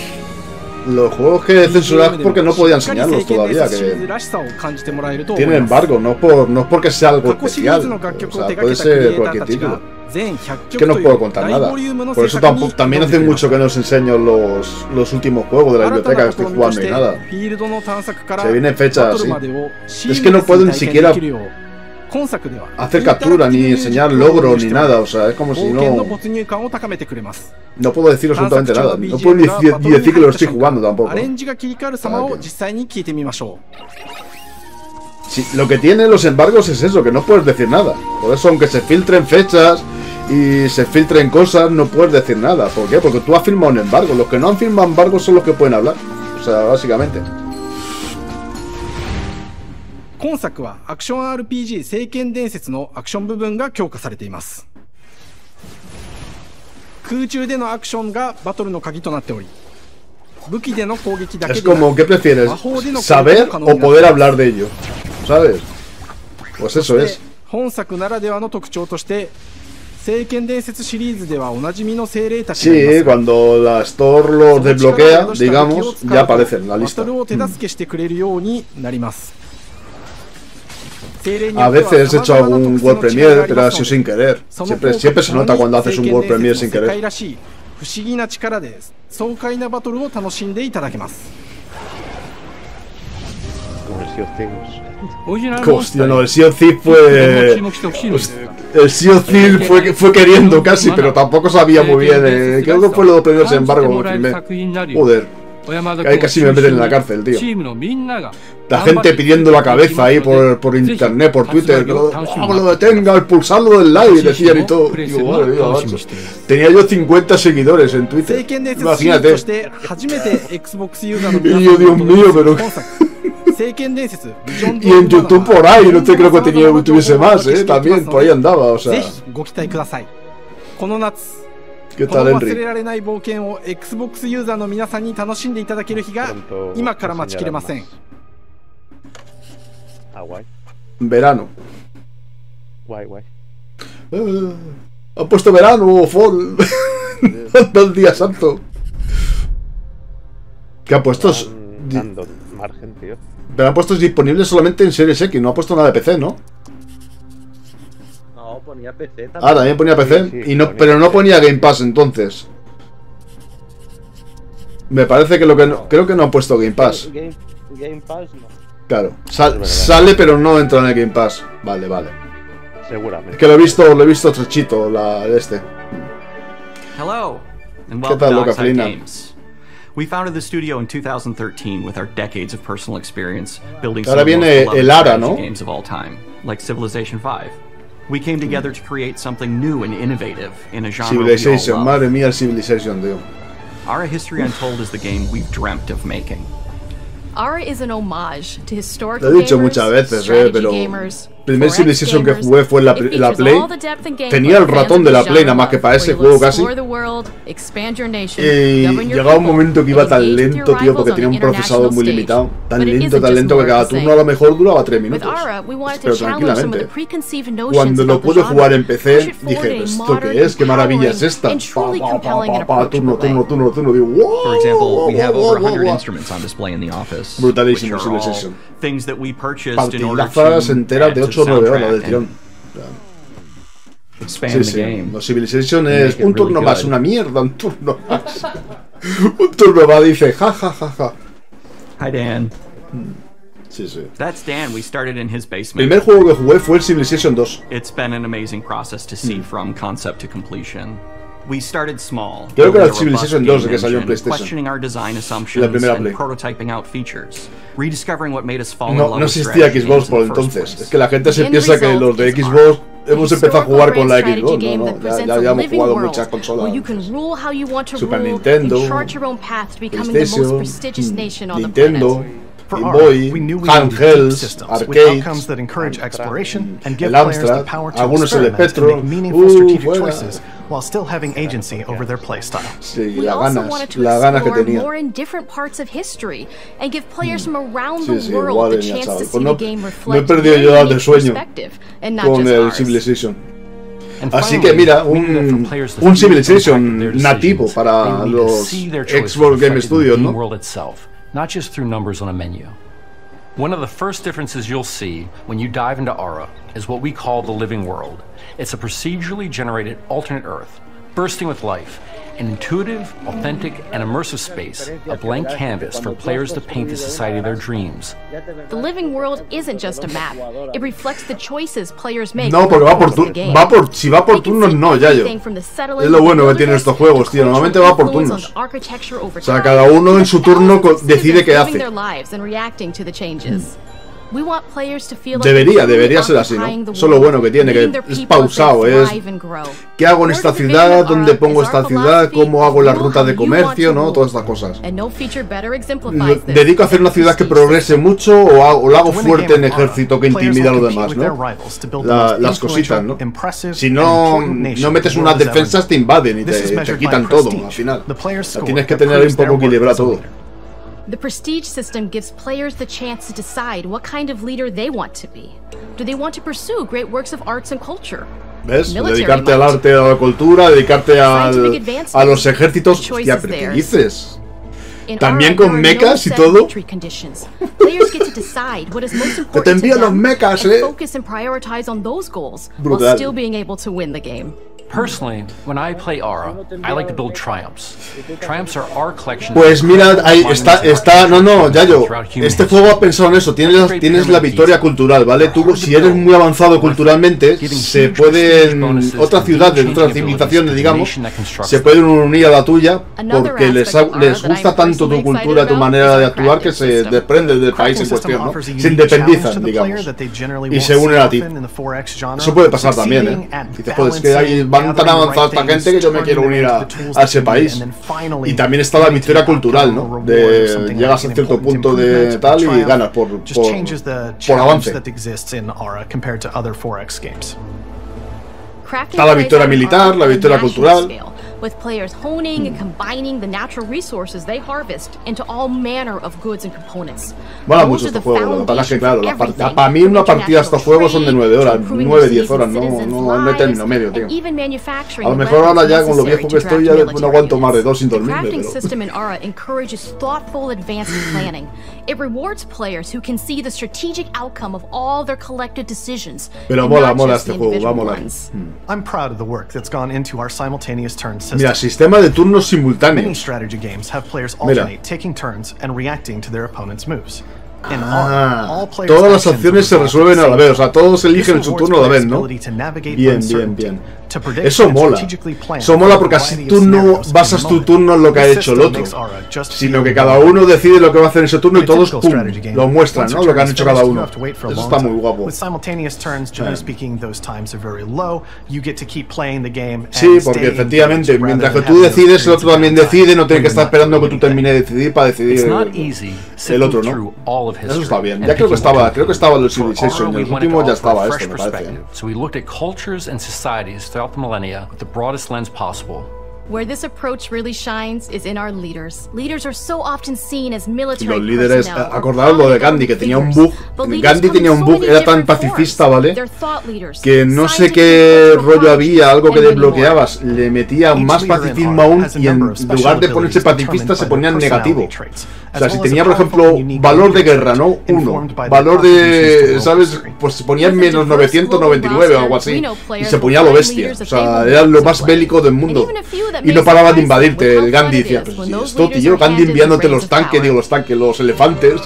Los juegos que censuras porque no podía enseñarlos todavía, que tienen embargo, no es porque sea algo especial, o sea, puede ser cualquier título. Es que no os puedo contar nada. Por eso también hace mucho que no os enseño los últimos juegos de la biblioteca que estoy jugando y nada. Se vienen fechas, ¿sí? Es que no puedo ni siquiera hacer captura, ni enseñar logros, ni nada. O sea, es como si no... No puedo decir absolutamente nada. No puedo ni decir que lo estoy jugando tampoco. Sí, lo que tienen los embargos es eso, que no puedes decir nada. Por eso, aunque se filtren fechas y se filtren cosas, no puedes decir nada. ¿Por qué? Porque tú has firmado un embargo. Los que no han firmado embargos son los que pueden hablar. O sea, básicamente. 今作はアクション RPG 聖剣伝説のアクション部分が強化されています。空中でのアクションがバトルの鍵となっており、武器での攻撃だけで Es como, ¿qué prefieres? ¿Saber o poder hablar de ello? ¿Sabes? Pues eso es. 本作ならではの特徴として、聖剣伝説シリーズではおなじみの精霊たちがいます。Sí, cuando la Store los desbloquea, digamos, ya aparecen en la lista. バトルを手助けしてくれるようになります。A veces he hecho algún World Premiere, pero ha sido sin querer. Siempre se nota cuando haces un World Premiere sin querer. Hostia, no, el Sea of Thieves fue... El Sea of Thieves fue queriendo casi, pero tampoco sabía muy bien. Creo que fue lo de primeros embargo. Joder. Ahí casi me meten en la cárcel, tío. La gente pidiendo la cabeza ahí por internet, por Twitter. Que lo detenga, expulsarlo del live, decían y todo. Digo, madre mía, macho. Tenía yo 50 seguidores en Twitter. Imagínate. Y yo, Dios mío, pero... Y en YouTube por ahí, no te creo que tuviese más, también, por ahí andaba, o sea. ¿Qué tal, Henry? Verano. Han puesto verano o fall. Dos días santo. ¿Qué ha puesto? Margen, tío. Pero han puesto disponible solamente en Series X, no ha puesto nada de PC, ¿no? No, ponía PC también. Ah, también ponía PC. Sí, y no, pero no ponía Game Pass entonces. Me parece que lo que no, creo que no ha puesto Game Pass. Game Pass no. Claro, sale pero no entra en el Game Pass. Vale, vale. Seguramente. Es que lo he visto trechito, este. Hello, and welcome to Oxide Games. We founded the studio in 2013 with our decades of personal experience building some of the most beloved games of all time, like Civilization 5. We came together to create something new and innovative in a genre Civilization, we all love. Madre mía, Civilization, tío. Ara History Untold is the game we've dreamt of making. Ara is an homage to historical Lo he dicho gamers, muchas veces, strategy pero gamers, primer Civilization que jugué fue en la Play. Tenía el ratón de la Play nada más que para ese juego casi. Y llegaba un momento que iba tan lento, tío, porque tenía un procesador muy limitado. Tan lento que cada turno a lo mejor duraba 3 minutos. Pero tranquilamente. Cuando lo pude jugar en PC, dije, ¿esto qué es? ¿Qué maravilla es esta? Turno. Digo, wow. For example, we have over 100 instruments on display in the office. Brutalísimo Civilization. Things that we purchased in order to partidazas enteras de 8 o 9 horas del tirón. Sí. Los Civilization es un turno más, una mierda, un turno más. Un turno más, dice, ja. Hi, Dan. Sí. That's Dan. We started in his basement. El primer juego que jugué fue el Civilization 2. It's been an amazing process to see from concept to completion. We started small. Creo que era Civilization 2 que salió en PlayStation. Questioning our design assumptions and prototyping out features. Rediscovering what made us fall in love no existía Xbox por entonces. Es que la gente se piensa que los de Xbox hemos empezado a jugar con la Xbox. No. Ya hemos jugado muchas consolas. Super Nintendo, PlayStation, Nintendo, Game Boy, handhelds, arcades, el Amstrad, algunos el Spectrum, while still having agency over their playstyle. Sí, las ganas que tenía. More in different parts of history and give players from around the world the chance to see the game reflect their perspective and not just ours. Civilization. Así que mira, un Civilization nativo para los Xbox Game Studios, ¿no? Not just through numbers on a menu. One of the first differences you'll see when you dive into Ara is what we call the living world. It's a procedurally generated alternate Earth, bursting with life, an intuitive, authentic, and immersive space, a blank canvas for players to paint the society of their dreams. The living world isn't just a map. It reflects the choices players make. No, porque si va por turnos no, Yayo. Es lo bueno que tienen estos juegos, tío. Normalmente va por turnos. O sea, cada uno en su turno decide qué hace. Debería ser así, ¿no? Eso es lo bueno que tiene, que es pausado, es ¿qué hago en esta ciudad? ¿Dónde pongo esta ciudad? ¿Cómo hago las rutas de comercio? ¿No? Todas estas cosas. ¿Dedico a hacer una ciudad que progrese mucho o la hago fuerte en ejército que intimida a los demás, ¿no? Las cositas, ¿no? Si no metes unas defensas te invaden y te quitan todo al final. Tienes que tener un poco equilibrado todo. The prestige system gives players the chance to decide what kind of leader they want to be. Do they want to pursue great works of arts and culture? ¿Ves? Dedicarte al arte, a la cultura, dedicarte a los ejércitos. Hostia, ¿pero qué dices? También con mechas y todo. Que te envían los mechas, Brutal. Personally, when I play Ara, I like to build triumphs. Triumphs are our collection. Pues mira, ahí está, no, Yayo. Este juego ha pensado en eso. Tienes la victoria cultural, ¿vale? Tú, si eres muy avanzado culturalmente, se pueden otras ciudades, otras civilizaciones, digamos, se pueden unir a la tuya porque les gusta tanto tu cultura, tu manera de actuar que se desprenden del país en cuestión, ¿no? Se independizan, digamos, y se unen a ti. Eso puede pasar también, ¿eh? Dices, pues es que hay tan avanzada esta gente que yo me quiero unir a ese país. Y también está la victoria cultural, ¿no? Llegas a cierto punto de tal y ganas por avance. Está la victoria militar, la victoria cultural. With players honing and combining the natural resources they harvest into all manner of goods and components. Bueno, mucho este juego, lo que pasa es que claro, para mí una partida de estos juegos son de 9 horas, 9-10 horas, no término medio, tío. A lo mejor ahora ya con lo viejo que estoy ya no aguanto más de 2 sin dormirme, pero... system in Ara encourages thoughtful advanced planning. It rewards players who can see the strategic outcome of all their collective decisions. Pero mola este juego, va a molar. I'm proud of the work that's gone into our simultaneous turns. Mira, sistema de turnos simultáneos. Many strategy games have players alternate taking turns and reacting to their opponent's moves. Todas las acciones se resuelven a la vez, o sea, todos eligen su turno a la vez, ¿no? Bien. Eso mola. Eso mola porque así tú no basas tu turno en lo que ha hecho el otro, sino que cada uno decide lo que va a hacer en ese turno y todos pum, lo muestran, ¿no? Lo que han hecho cada uno. Eso está muy guapo. Sí, porque efectivamente, mientras que tú decides, el otro también decide, no tiene que estar esperando que tú termines de decidir para decidir el otro, ¿no? Eso está bien. Ya creo que estaba el Civilization, en el último ya estaba esto, me parece. So we looked at cultures and societies throughout the millennia with the broadest lens possible. Where this approach really shines is in our leaders. Leaders are so often seen as military los líderes, acordaos lo de Gandhi, que tenía un bug. Gandhi tenía un bug, era tan pacifista, ¿vale? Que no sé qué rollo había, algo que desbloqueabas, le metía más pacifismo aún y en lugar de ponerse pacifista se ponía en negativo. O sea, si tenía, por ejemplo, valor de guerra, ¿no? 1. Valor de, ¿sabes? Pues se ponía en menos 999 o algo así. Y se ponía a lo bestia. O sea, era lo más bélico del mundo. Y no paraba de invadirte. El Gandhi decía, pues esto, tío, Gandhi enviándote los tanques, los elefantes.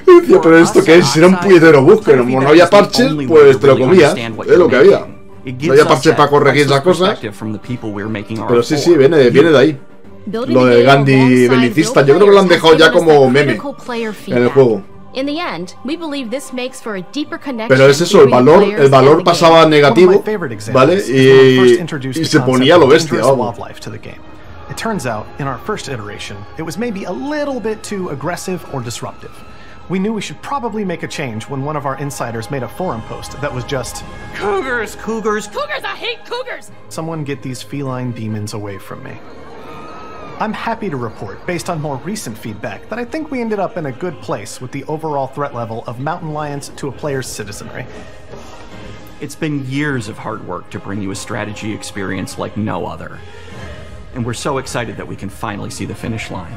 Y decía, pero ¿esto qué es? Era un puñetero bug, que como no había parches, pues te lo comías. Es lo que había. No había parches para corregir esas cosas. Pero sí, viene de ahí. Lo de Gandhi belicista, yo creo que lo han dejado ya como meme en el juego. Pero es eso, el valor pasaba a negativo, ¿vale? Y se ponía a lo bestia. It turns out, in our first iteration, it was maybe a little bit too aggressive or disruptive. We knew we should probably make a change when one of our insiders made a forum post that was just Cougars, cougars, cougars, I hate cougars! Someone get these feline demons away from me. I'm happy to report, based on more recent feedback, that I think we ended up in a good place with the overall threat level of mountain lions to a player's citizenry. It's been years of hard work to bring you a strategy experience like no other. And we're so excited that we can finally see the finish line.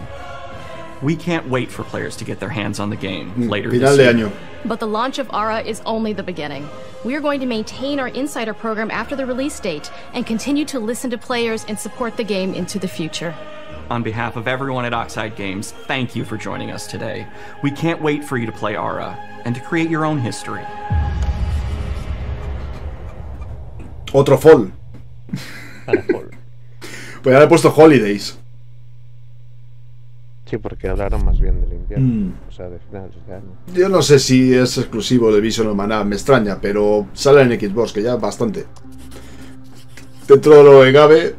We can't wait for players to get their hands on the game later this year. But the launch of ARA is only the beginning. We are going to maintain our insider program after the release date and continue to listen to players and support the game into the future. On behalf of everyone at Oxide Games, thank you for joining us today. We can't wait for you to play ARA and to create your own history. Otro fall. Pues ya le he puesto Holidays. Sí, porque hablaron más bien del invierno, o sea, de finales de año. Yo no sé si es exclusivo de Vision o Maná, me extraña, pero sale en Xbox, que ya es bastante. Dentro de lo que cabe.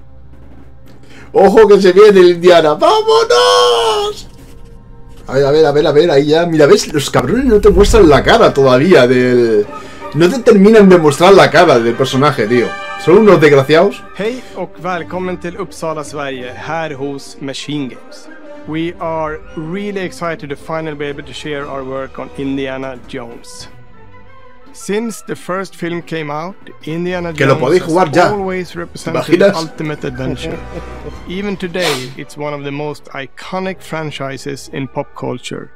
¡Ojo que se viene el Indiana! ¡Vámonos! A ver, ahí ya. Mira, ves, los cabrones no te muestran la cara todavía del... No te terminan de mostrar la cara del personaje, tío. Son unos desgraciados. Hej och välkommen till Uppsala, Sverige, här hos Machine Games. We are really excited to finally be able to share our work on Indiana Jones. Since the first film came out, Indiana Jones has always represented the ultimate adventure. Even today, it's one of the most iconic franchises in pop culture.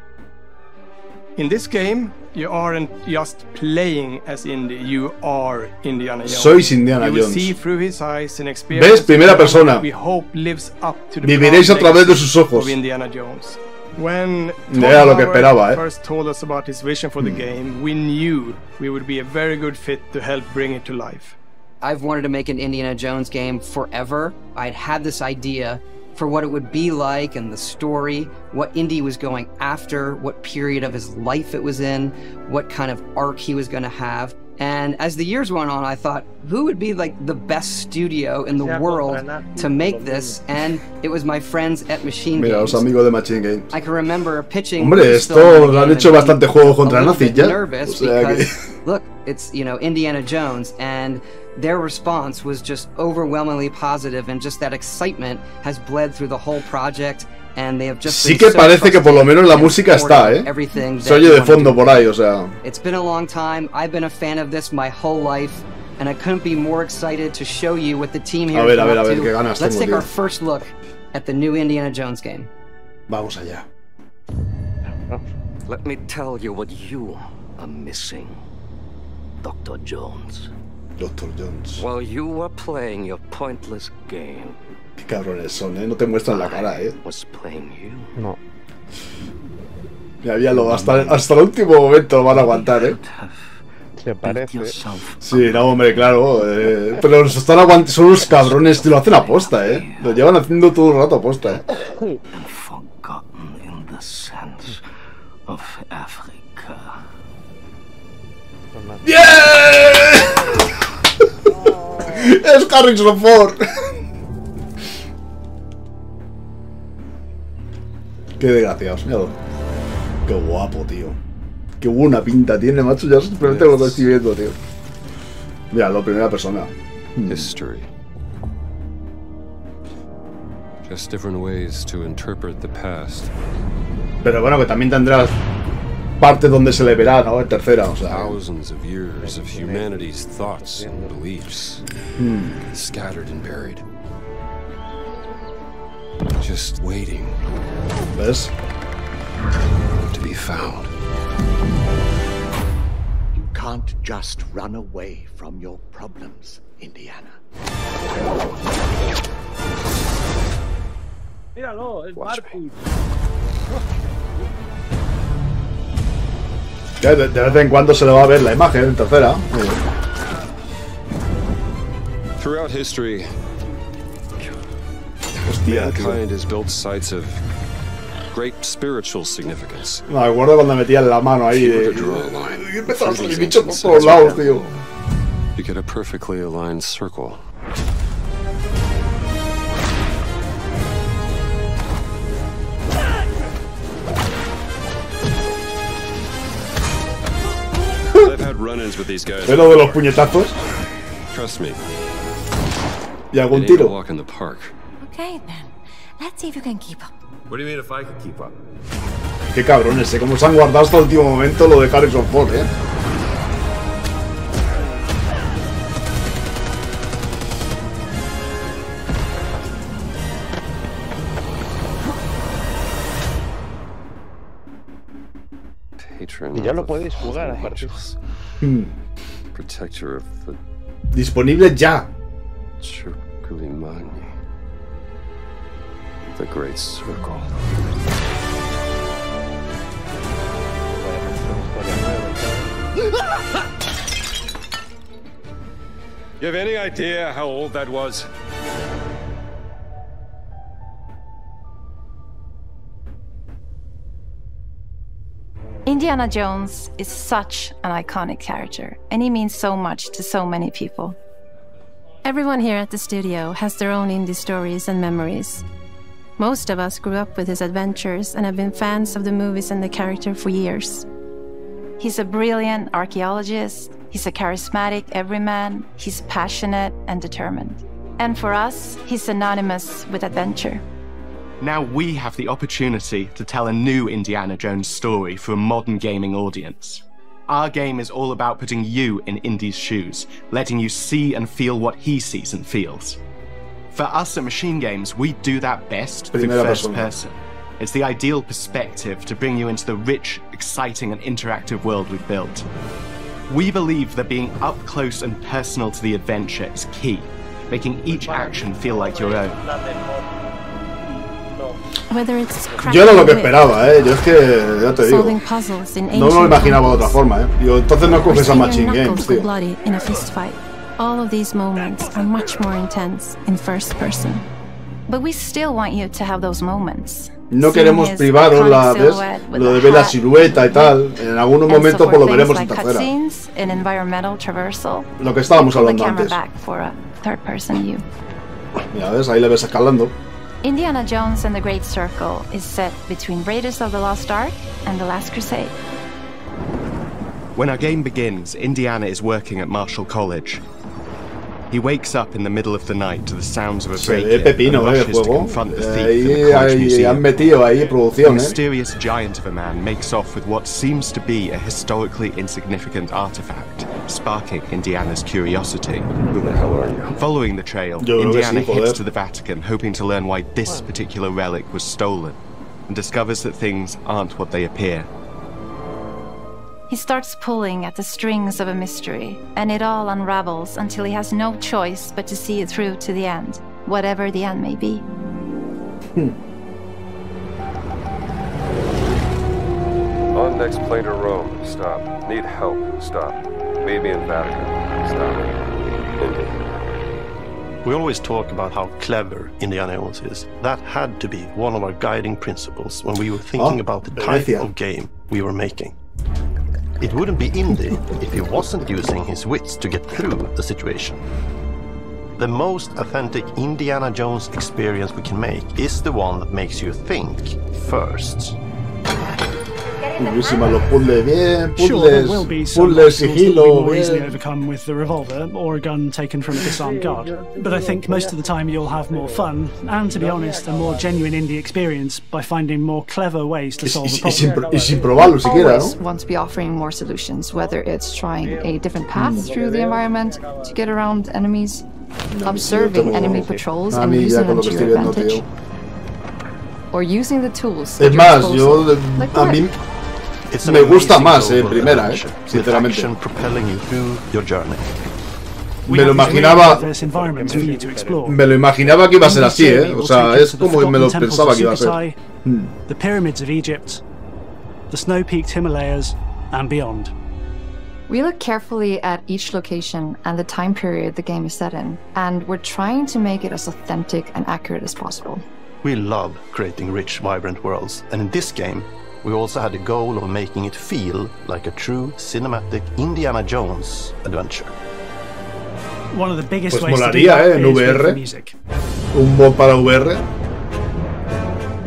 In this game, you aren't just playing as Indy, you are Indiana Jones. Sois Indiana Jones. You will see through his eyes and experience. ¿Ves? Primera persona. We hope lives up to the Viviréis a través de sus ojos. Indiana Jones. When era lo que esperaba, first told us about his vision for the game, we knew we would be a very good fit to help bring it to life. I've wanted to make an Indiana Jones game forever. I'd had this idea for what it would be like and the story, what Indy was going after, what period of his life it was in, what kind of arc he was going to have. And as the years went on, I thought, who would be like the best studio in the world to make this? And it was my friends at Machine Games. Mira, los amigos de Machine Games. I can remember pitching. Hombre, esto han hecho bastante juegos contra nazis ya. O sea que... Look, it's, you know, Indiana Jones, and their response was just overwhelmingly positive, and just that excitement has bled through the whole project. And they have just sí que parece que por lo menos la música está, se oye de fondo por ahí, o sea. It's been a long time. I've been a fan of this my whole life, and I couldn't be more excited to show you what the team here is up to. Qué ganas Let's tengo, take our first look at the new Indiana Jones game. Vamos allá. Let me tell you what you are missing, Dr. Jones. Dr. Jones. While you were playing your pointless game. Qué cabrones son, no te muestran la cara, No. Hasta el último momento lo van a aguantar, Se parece. Sí, no, hombre, claro. Pero los están aguantando. Son unos cabrones, tío, lo hacen aposta, Lo llevan haciendo todo el rato aposta, ¡Yeah! ¡Es Harrison Ford! Qué desgraciados, míralo. Qué guapo, tío. Qué buena pinta tiene, macho. Ya simplemente lo estoy viendo, tío. Míralo, primera persona. History. Just different ways to interpret the past. Pero bueno, que también tendrás parte donde se le verá, ¿no? En tercera, o sea. Thousands of years of humanity's thoughts and beliefs, scattered and buried, just waiting. ¿Ves? To be found. You can't just run away from your problems, Indiana. Míralo, es Marcus. De vez en cuando se le va a ver la imagen en tercera. Throughout history, hostia, mankind has built sites of great spiritual significance. Me acuerdo cuando metían la mano ahí y empezaba a salir bichos por todos lados, tío. You get a perfectly aligned circle. Pero de los puñetazos. Trust me. Y algún tiro. Okay, then. Let's see if you can keep up. What do you mean if I can keep up? Qué cabrones, cómo se han guardado hasta el último momento lo de Harrison Ford, Y ya lo podéis jugar a partir. Protector of the disponible ya. The Great Circle. You have any idea how old that was? Indiana Jones is such an iconic character, and he means so much to so many people. Everyone here at the studio has their own indie stories and memories. Most of us grew up with his adventures and have been fans of the movies and the character for years. He's a brilliant archaeologist, he's a charismatic everyman, he's passionate and determined. And for us, he's synonymous with adventure. Now we have the opportunity to tell a new Indiana Jones story for a modern gaming audience. Our game is all about putting you in Indy's shoes, letting you see and feel what he sees and feels. For us at Machine Games, we do that best through first person. It's the ideal perspective to bring you into the rich, exciting and interactive world we've built. We believe that being up close and personal to the adventure is key, making each action feel like your own. Yo era lo que esperaba, yo es que, ya te digo, no me lo imaginaba de otra forma, Digo, entonces no coges a Machine Games, tío. All of these moments are much more intense in first person. But we still want you to have those moments. No queremos privaros lo de ver la silueta y tal. En algunos momentos pues lo veremos en tercera. Lo que estábamos hablando antes. Ya ves, ahí le ves escalando. Indiana Jones and the Great Circle is set between Raiders of the Lost Ark and The Last Crusade. When our game begins, Indiana is working at Marshall College. He wakes up in the middle of the night to the sounds of a break-in and rushes to confront the thief in the College Museum. The mysterious giant of a man makes off with what seems to be a historically insignificant artifact, sparking Indiana's curiosity. Who the hell are you? Following the trail, Indiana heads to the Vatican, hoping to learn why this particular relic was stolen, and discovers that things aren't what they appear. He starts pulling at the strings of a mystery, and it all unravels until he has no choice but to see it through to the end, whatever the end may be. On next plane to Rome. Stop. Need help. Stop. Maybe in Vatican. Stop. We always talk about how clever Indiana Jones is. That had to be one of our guiding principles when we were thinking about the type of game we were making. It wouldn't be Indy if he wasn't using his wits to get through the situation. The most authentic Indiana Jones experience we can make is the one that makes you think first. Buenísima, los puzzles bien, Sure, there will be some puzzles, obstacles that will be sigilo, more easily bien. overcome with the revolver or a gun taken from a disarmed guard. But I think most of the time you'll have more fun and, to be honest, a more genuine indie experience by finding more clever ways to solve a problem. Y sin probarlo siquiera, Always ¿no? want to be offering more solutions, whether it's trying a different path through the environment to get around enemies, observing enemy patrols and using them to your advantage, or using the tools at Es your más, disposal, yo like a what? mí me gusta más en primera, sinceramente. Me lo imaginaba. Me lo imaginaba que iba a ser así, O sea, es como me lo pensaba que iba a ser. The pyramids of Egypt, the snow-peaked Himalayas, and beyond. We look carefully at each location and the time period the game is set in, and we're trying to make it as authentic and accurate as possible. We love creating rich, vibrant worlds, and in this game, we also had the goal of making it feel like a true cinematic Indiana Jones adventure. One of the biggest Pues ways to do molaría, that en is with the VR. music. Un mod para VR.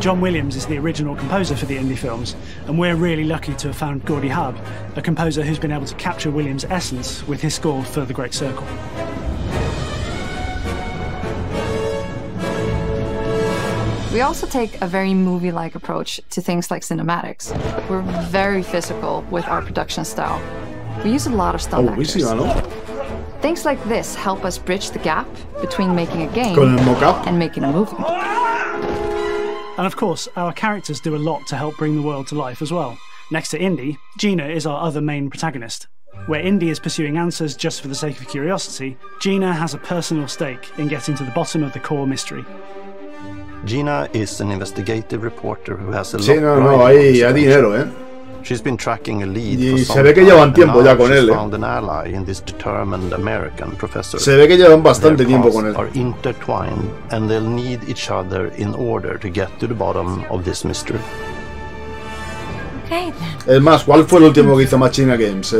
John Williams is the original composer for the indie films, and we're really lucky to have found Gordy Hub, a composer who's been able to capture Williams' essence with his score for The Great Circle. We also take a very movie-like approach to things like cinematics. We're very physical with our production style. We use a lot of stunt actors. Things like this help us bridge the gap between making a game Con el mock-up. and making a movie. And of course, our characters do a lot to help bring the world to life as well. Next to Indy, Gina is our other main protagonist. Where Indy is pursuing answers just for the sake of curiosity, Gina has a personal stake in getting to the bottom of the core mystery. Gina is an investigative reporter who has a Sí, lot no, hay dinero, She's been tracking a lead Y for se some ve que time, llevan and tiempo now ya con she's él, found an ally in this determined American professor. Se ve que llevan bastante Their tiempo paths con él. are intertwined, and they'll need each other in order to get to the bottom of this mystery. Okay, then. Es más, ¿cuál fue el último que hizo Machina Games?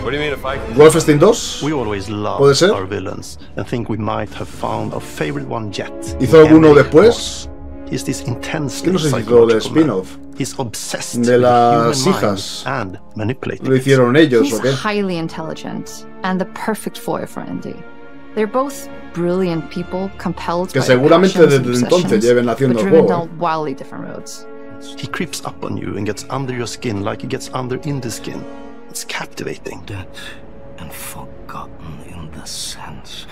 What do you mean if I Wolfenstein 2? We always ¿Puede love ser? our villains and think we might have found our favorite one yet. ¿Hizo alguno después? He's this intensely Que no sé si hizo de psychological man. spin-off. He's obsessed De with the las human mind hijas. and manipulating ¿Lo hicieron ellos He's o qué? highly intelligent and the perfect foil for Indy. They're both brilliant people, compelled Que by their seguramente passions and desde entonces obsessions, lleven haciendo but el driven juego. down wildly different roads. He creeps up on you and gets under your skin like he gets under in the skin. It's captivating. Dead and forgotten in the sense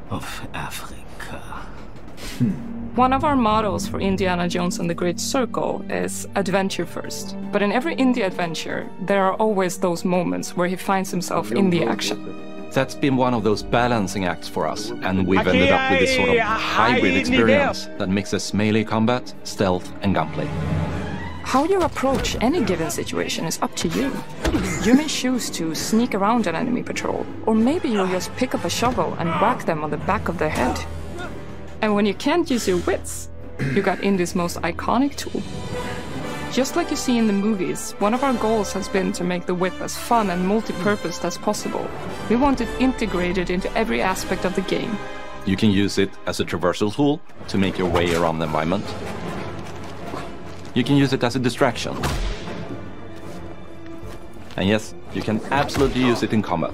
of Africa. One of our mottos for Indiana Jones and the Great Circle is adventure first. But in every indie adventure, there are always those moments where he finds himself in the action. That's been one of those balancing acts for us, and we've ended up with this sort of hybrid experience that mixes melee combat, stealth, and gunplay. How you approach any given situation is up to you. You may choose to sneak around an enemy patrol, or maybe you'll just pick up a shovel and whack them on the back of their head. And when you can't use your wits, you got Indy's most iconic tool. Just like you see in the movies, one of our goals has been to make the whip as fun and multi-purposed as possible. We want it integrated into every aspect of the game. You can use it as a traversal tool to make your way around the environment. You can use it as a distraction. And yes, you can absolutely use it in combat.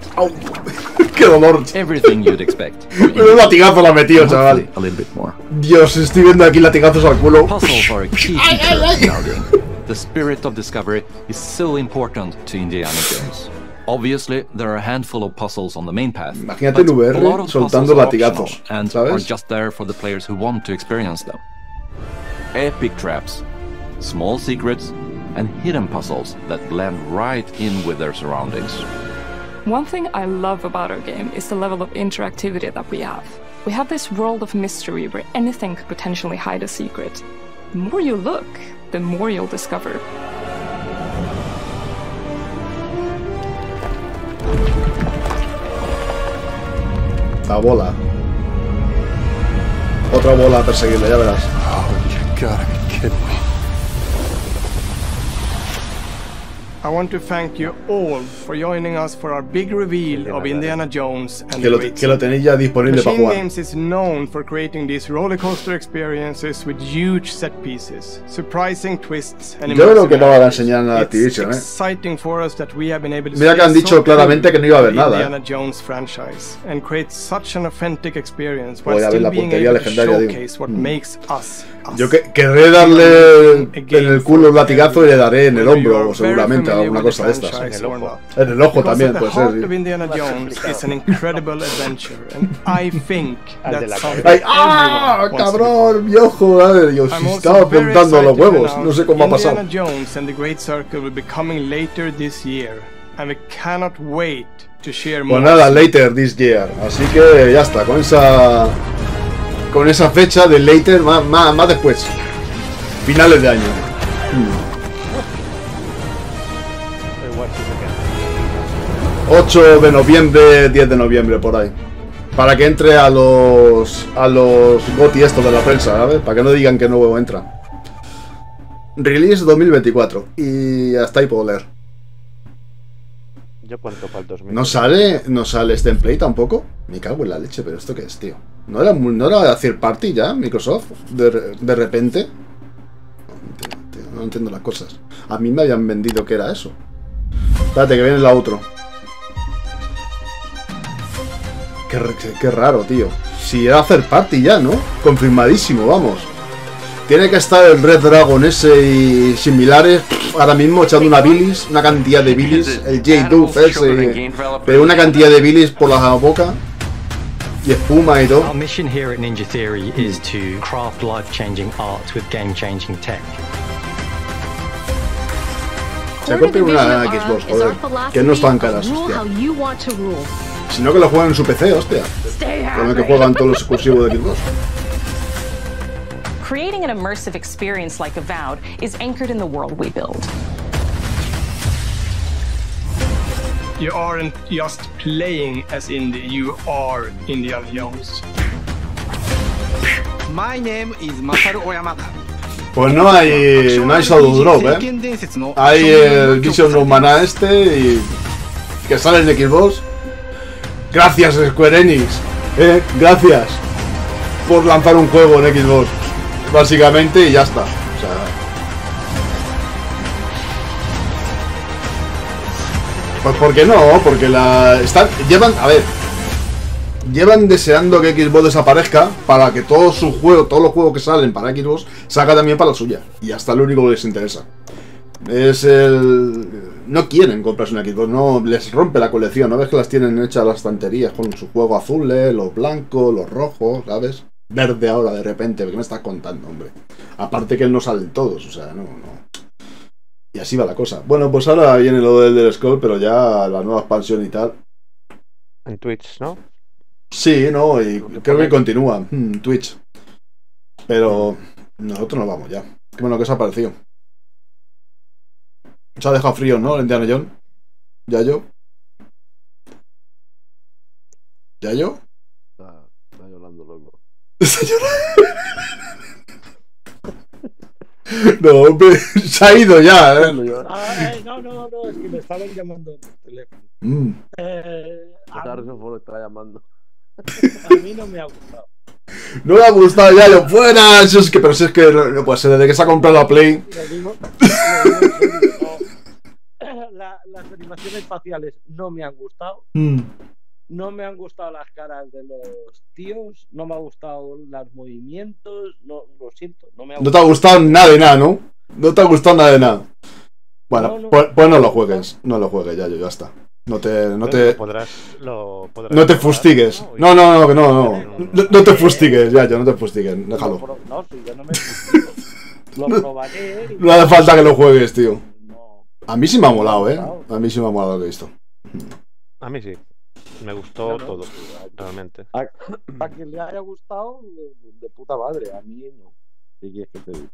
¡Qué dolor! Everything you'd expect. Un latigazo la metió, chaval. A little bit more. Dios, estoy viendo aquí latigazos al culo. Puzzles are a key feature in our game. The spirit of discovery is so important to Indiana Jones. Obviously, there are a handful of puzzles on the main path, Imagínate but en VR a lot of soltando puzzles are latigazos, optional and ¿sabes? are just there for the players who want to experience them. Epic traps, small secrets, and hidden puzzles that blend right in with their surroundings. One thing I love about our game is the level of interactivity that we have. We have this world of mystery where anything could potentially hide a secret. The more you look, the more you'll discover. La bola. Otra bola a perseguirle, ya verás. Oh, you gotta be kidding me. I want to thank you all for joining us for our big reveal of Indiana Jones and que lo tenéis ya disponible para jugar. Machine Games is known for creating these roller coaster experiences with huge set pieces, surprising twists and yo creo que no van a enseñar nada a Activision, exciting for us that we have been able to mira que han dicho claramente que no iba a haber nada. Indiana Jones franchise and create such an authentic experience while voy a ver still la being puntería able to legendaria, showcase what makes us. Yo querré darle en el culo un latigazo y le daré en el hombro, seguramente, a alguna cosa de estas. En el ojo también, puede ser. ¡Ay, ah! ¡Cabrón! ¡Mi ojo! Madre Dios, estaba apuntando a los huevos. No sé cómo ha pasado. Pues nada, later this year. Así que ya está, con esa fecha de later, más después. Finales de año. 8 de noviembre, 10 de noviembre, por ahí. Para que entre a los GOTY estos de la prensa, ¿sabes? Para que no digan que no entra. Release 2024. Y hasta ahí puedo leer. Yo cuento para el 2000. ¿No sale este en Play tampoco? Me cago en la leche, pero ¿esto qué es, tío? ¿No era third party ya, Microsoft? De repente. No entiendo las cosas. A mí me habían vendido que era eso. Espérate, que viene la outro. Qué raro, tío. Si era third party ya, ¿no? Confirmadísimo, vamos. Tiene que estar el Red Dragon ese y similares ahora mismo echando una cantidad de bilis, el J-Doof ese, pero una cantidad de bilis por la boca y espuma y todo. Our mission here at Ninja Theory is to craft life-changing art with game-changing tech. Se compre una Xbox, joder, que no están caras, hostia. Sino que lo juegan en su PC, hostia. Con el que juegan todos los exclusivos de Xbox. Creating an immersive experience like Avowed is anchored in the world we build. You aren't just playing as Indy, you are Indiana Jones. My name is Masaru Oyamada. Pues no hay Shadow Drop, Hay el Vision No Mana y que sale en Xbox. Gracias Square Enix, gracias por lanzar un juego en Xbox, básicamente, y ya está. O sea, pues ¿por qué no? Porque llevan deseando que Xbox desaparezca para que todos los juegos que salen para Xbox salgan también para la suya. Y hasta lo único que les interesa. No quieren comprarse una Xbox, no les rompe la colección. ¿No ves que las tienen hechas las estanterías con sus juegos azules, los blancos, los rojos, ¿sabes? Verde ahora de repente, ¿qué me estás contando, hombre? Aparte que no salen todos, o sea, no. Y así va la cosa. Bueno, pues ahora viene lo del Scroll, pero ya la nueva expansión y tal. En Twitch, ¿no? Sí, no, y creo que continúa Twitch. Pero nosotros nos vamos ya. Qué bueno que se ha parecido. Se ha dejado frío, ¿no? El Indiana Jones. ¿Ya yo? Está llorando loco. ¿Está llorando? No, hombre, se ha ido ya, No, es que me estaban llamando por teléfono. Claro, está llamando. A mí no me ha gustado. No me ha gustado ya, yo fuera. Pero si es que no puede ser, desde que se ha comprado la Play. Las animaciones faciales no me han gustado. No me han gustado las caras de los tíos. No me ha gustado los movimientos. No, lo siento. No te ha gustado nada de nada, ¿no? No te ha gustado nada de nada. Bueno, pues no lo juegues. No lo juegues, ya está. No te fustigues. No. No te fustigues, ya, no te fustigues. Déjalo. No, si yo no me fustigo. Lo probaré. No hace falta que lo juegues, tío. A mí sí me ha molado, A mí sí me ha molado lo que he visto. A mí sí. Me gustó todo, realmente. A quien le haya gustado, de puta madre. A mí no. ¿Qué quieres que te diga?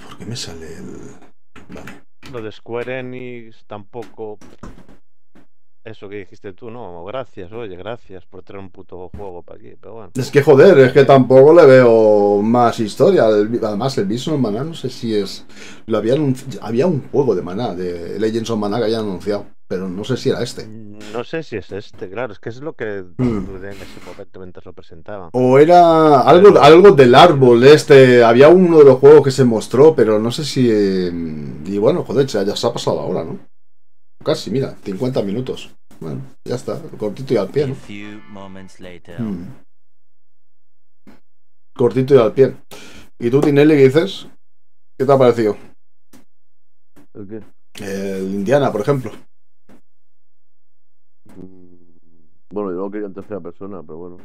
¿Por qué me sale el...? Vale. Lo de Square Enix tampoco eso que dijiste tú, ¿no? Gracias, oye, gracias por traer un puto juego para aquí, pero bueno. Es que joder, es que tampoco le veo más historia. Además, el Vision of Mana, no sé si es... había un juego de Mana, de Legends of Mana que habían anunciado, pero no sé si era este. No sé si es este, claro, es que es lo que dudé en ese momento mientras lo presentaban. O era algo del árbol este. Había uno de los juegos que se mostró, pero no sé si... y bueno, joder, ya se ha pasado ahora, ¿no? Casi, mira, 50 minutos. Bueno, ya está, cortito y al pie, ¿no? Cortito y al pie. ¿Y tú, Tinelli, qué dices? ¿Qué te ha parecido? ¿El qué? El Indiana, por ejemplo. Bueno, yo lo quería en tercera persona, pero bueno.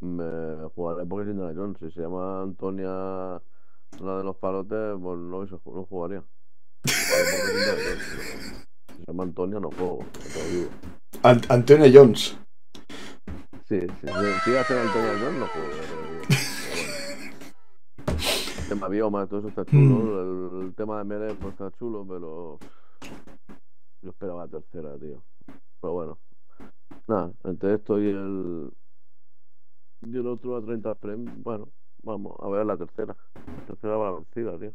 Me jugaré porque es Indiana Jones. Si se llama Antonia, la de los palotes, pues no jugaría. Si se llama Antonia, no juego. Te lo digo. Antonia Jones. Sí, si iba a ser Antonia Jones, no juego. El tema bioma, todo eso está chulo. El tema de Melee pues está chulo, pero yo esperaba la tercera, tío. Pero bueno. Nada, entre esto y el otro a 30 frames, bueno, vamos a ver la tercera. La tercera va a la vencida, tío.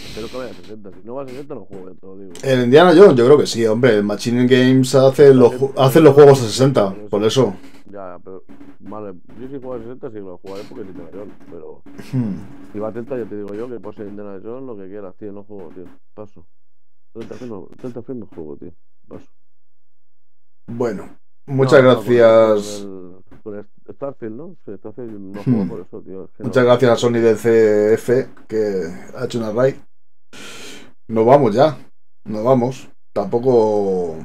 Espero que vaya a 60. Si no va a 60, no juego, te lo digo. El Indiana Jones, yo creo que sí, hombre. Machine Games hace los juegos a 60, por eso. Ya, pero vale, yo si juego a 60 sí lo jugaré porque es Indiana Jones, pero si va a 30 ya te digo yo que puede ser Indiana Jones lo que quieras, tío, no juego, tío. Paso. 30 frames no juego, tío. Paso. Bueno, muchas gracias. Con Starfield, ¿no? Sí, Starfield no juego por eso, tío. Es que muchas gracias a Sony del CF que ha hecho una raid. Nos vamos ya. Nos vamos. Tampoco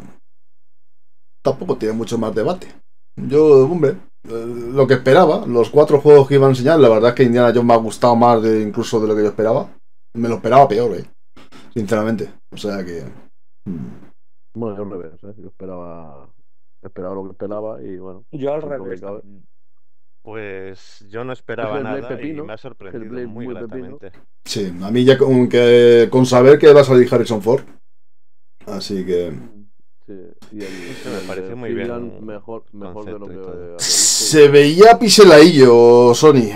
tiene mucho más debate. Yo, hombre, lo que esperaba, los 4 juegos que iban a enseñar, la verdad es que Indiana Jones me ha gustado más incluso de lo que yo esperaba. Me lo esperaba peor, sinceramente. O sea que... Bueno, yo al revés, yo esperaba lo que esperaba y bueno. Yo al revés. Pues yo no esperaba nada y me ha sorprendido muy gratamente. Sí, a mí ya con saber que va a salir Harrison Ford. Así que... Sí, y me pareció muy bien. Mejor de lo que... Se veía piseladillo, Sony.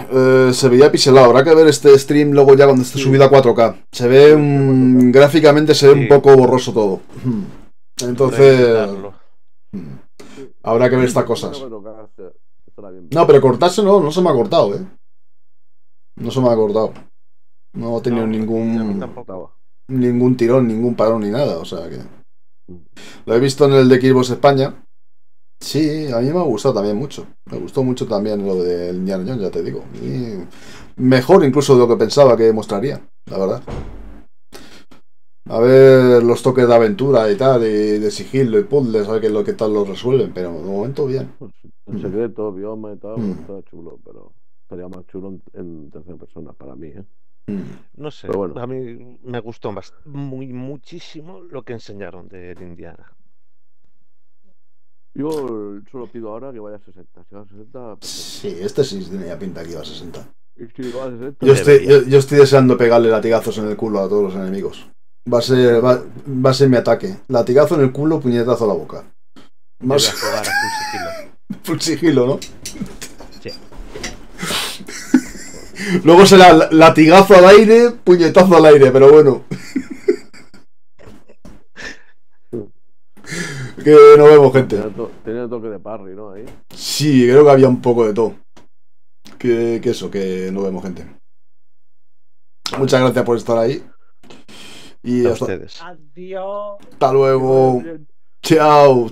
Se veía piselado. Habrá que ver este stream luego ya cuando esté subido a 4K. Se ve gráficamente se ve un poco borroso todo. Entonces... habrá que ver estas cosas. No, pero cortarse no se me ha cortado, No se me ha cortado. No ha tenido ningún tirón, ningún parón ni nada, o sea que... Lo he visto en el de Xbox España. Sí, a mí me ha gustado también mucho. Me gustó mucho también lo del Indiana Jones, ya te digo. Y mejor incluso de lo que pensaba que mostraría, la verdad. A ver los toques de aventura y tal, y de sigilo y puzzles, a ver qué tal lo resuelven, pero de momento bien. El secreto, bioma y tal, está chulo, pero estaría más chulo en tercera persona para mí, No sé, bueno. A mí me gustó muchísimo lo que enseñaron de Indiana. Yo solo pido ahora que vaya a 60. Si va a 60, perfecto. Sí, este sí tenía pinta que iba a 60. Si va a 60 yo estoy deseando pegarle latigazos en el culo a todos los enemigos. Va a ser mi ataque. Latigazo en el culo, puñetazo a la boca. Voy a jugar a full sigilo. Full sigilo, ¿no? Sí. Luego será latigazo al aire, puñetazo al aire, pero bueno. Que nos vemos, gente. Tenía toque de parry, ¿no? Ahí. Sí, creo que había un poco de todo. Que nos vemos, gente. Muchas gracias por estar ahí. Y hasta ustedes. Adiós. Hasta luego. Chao.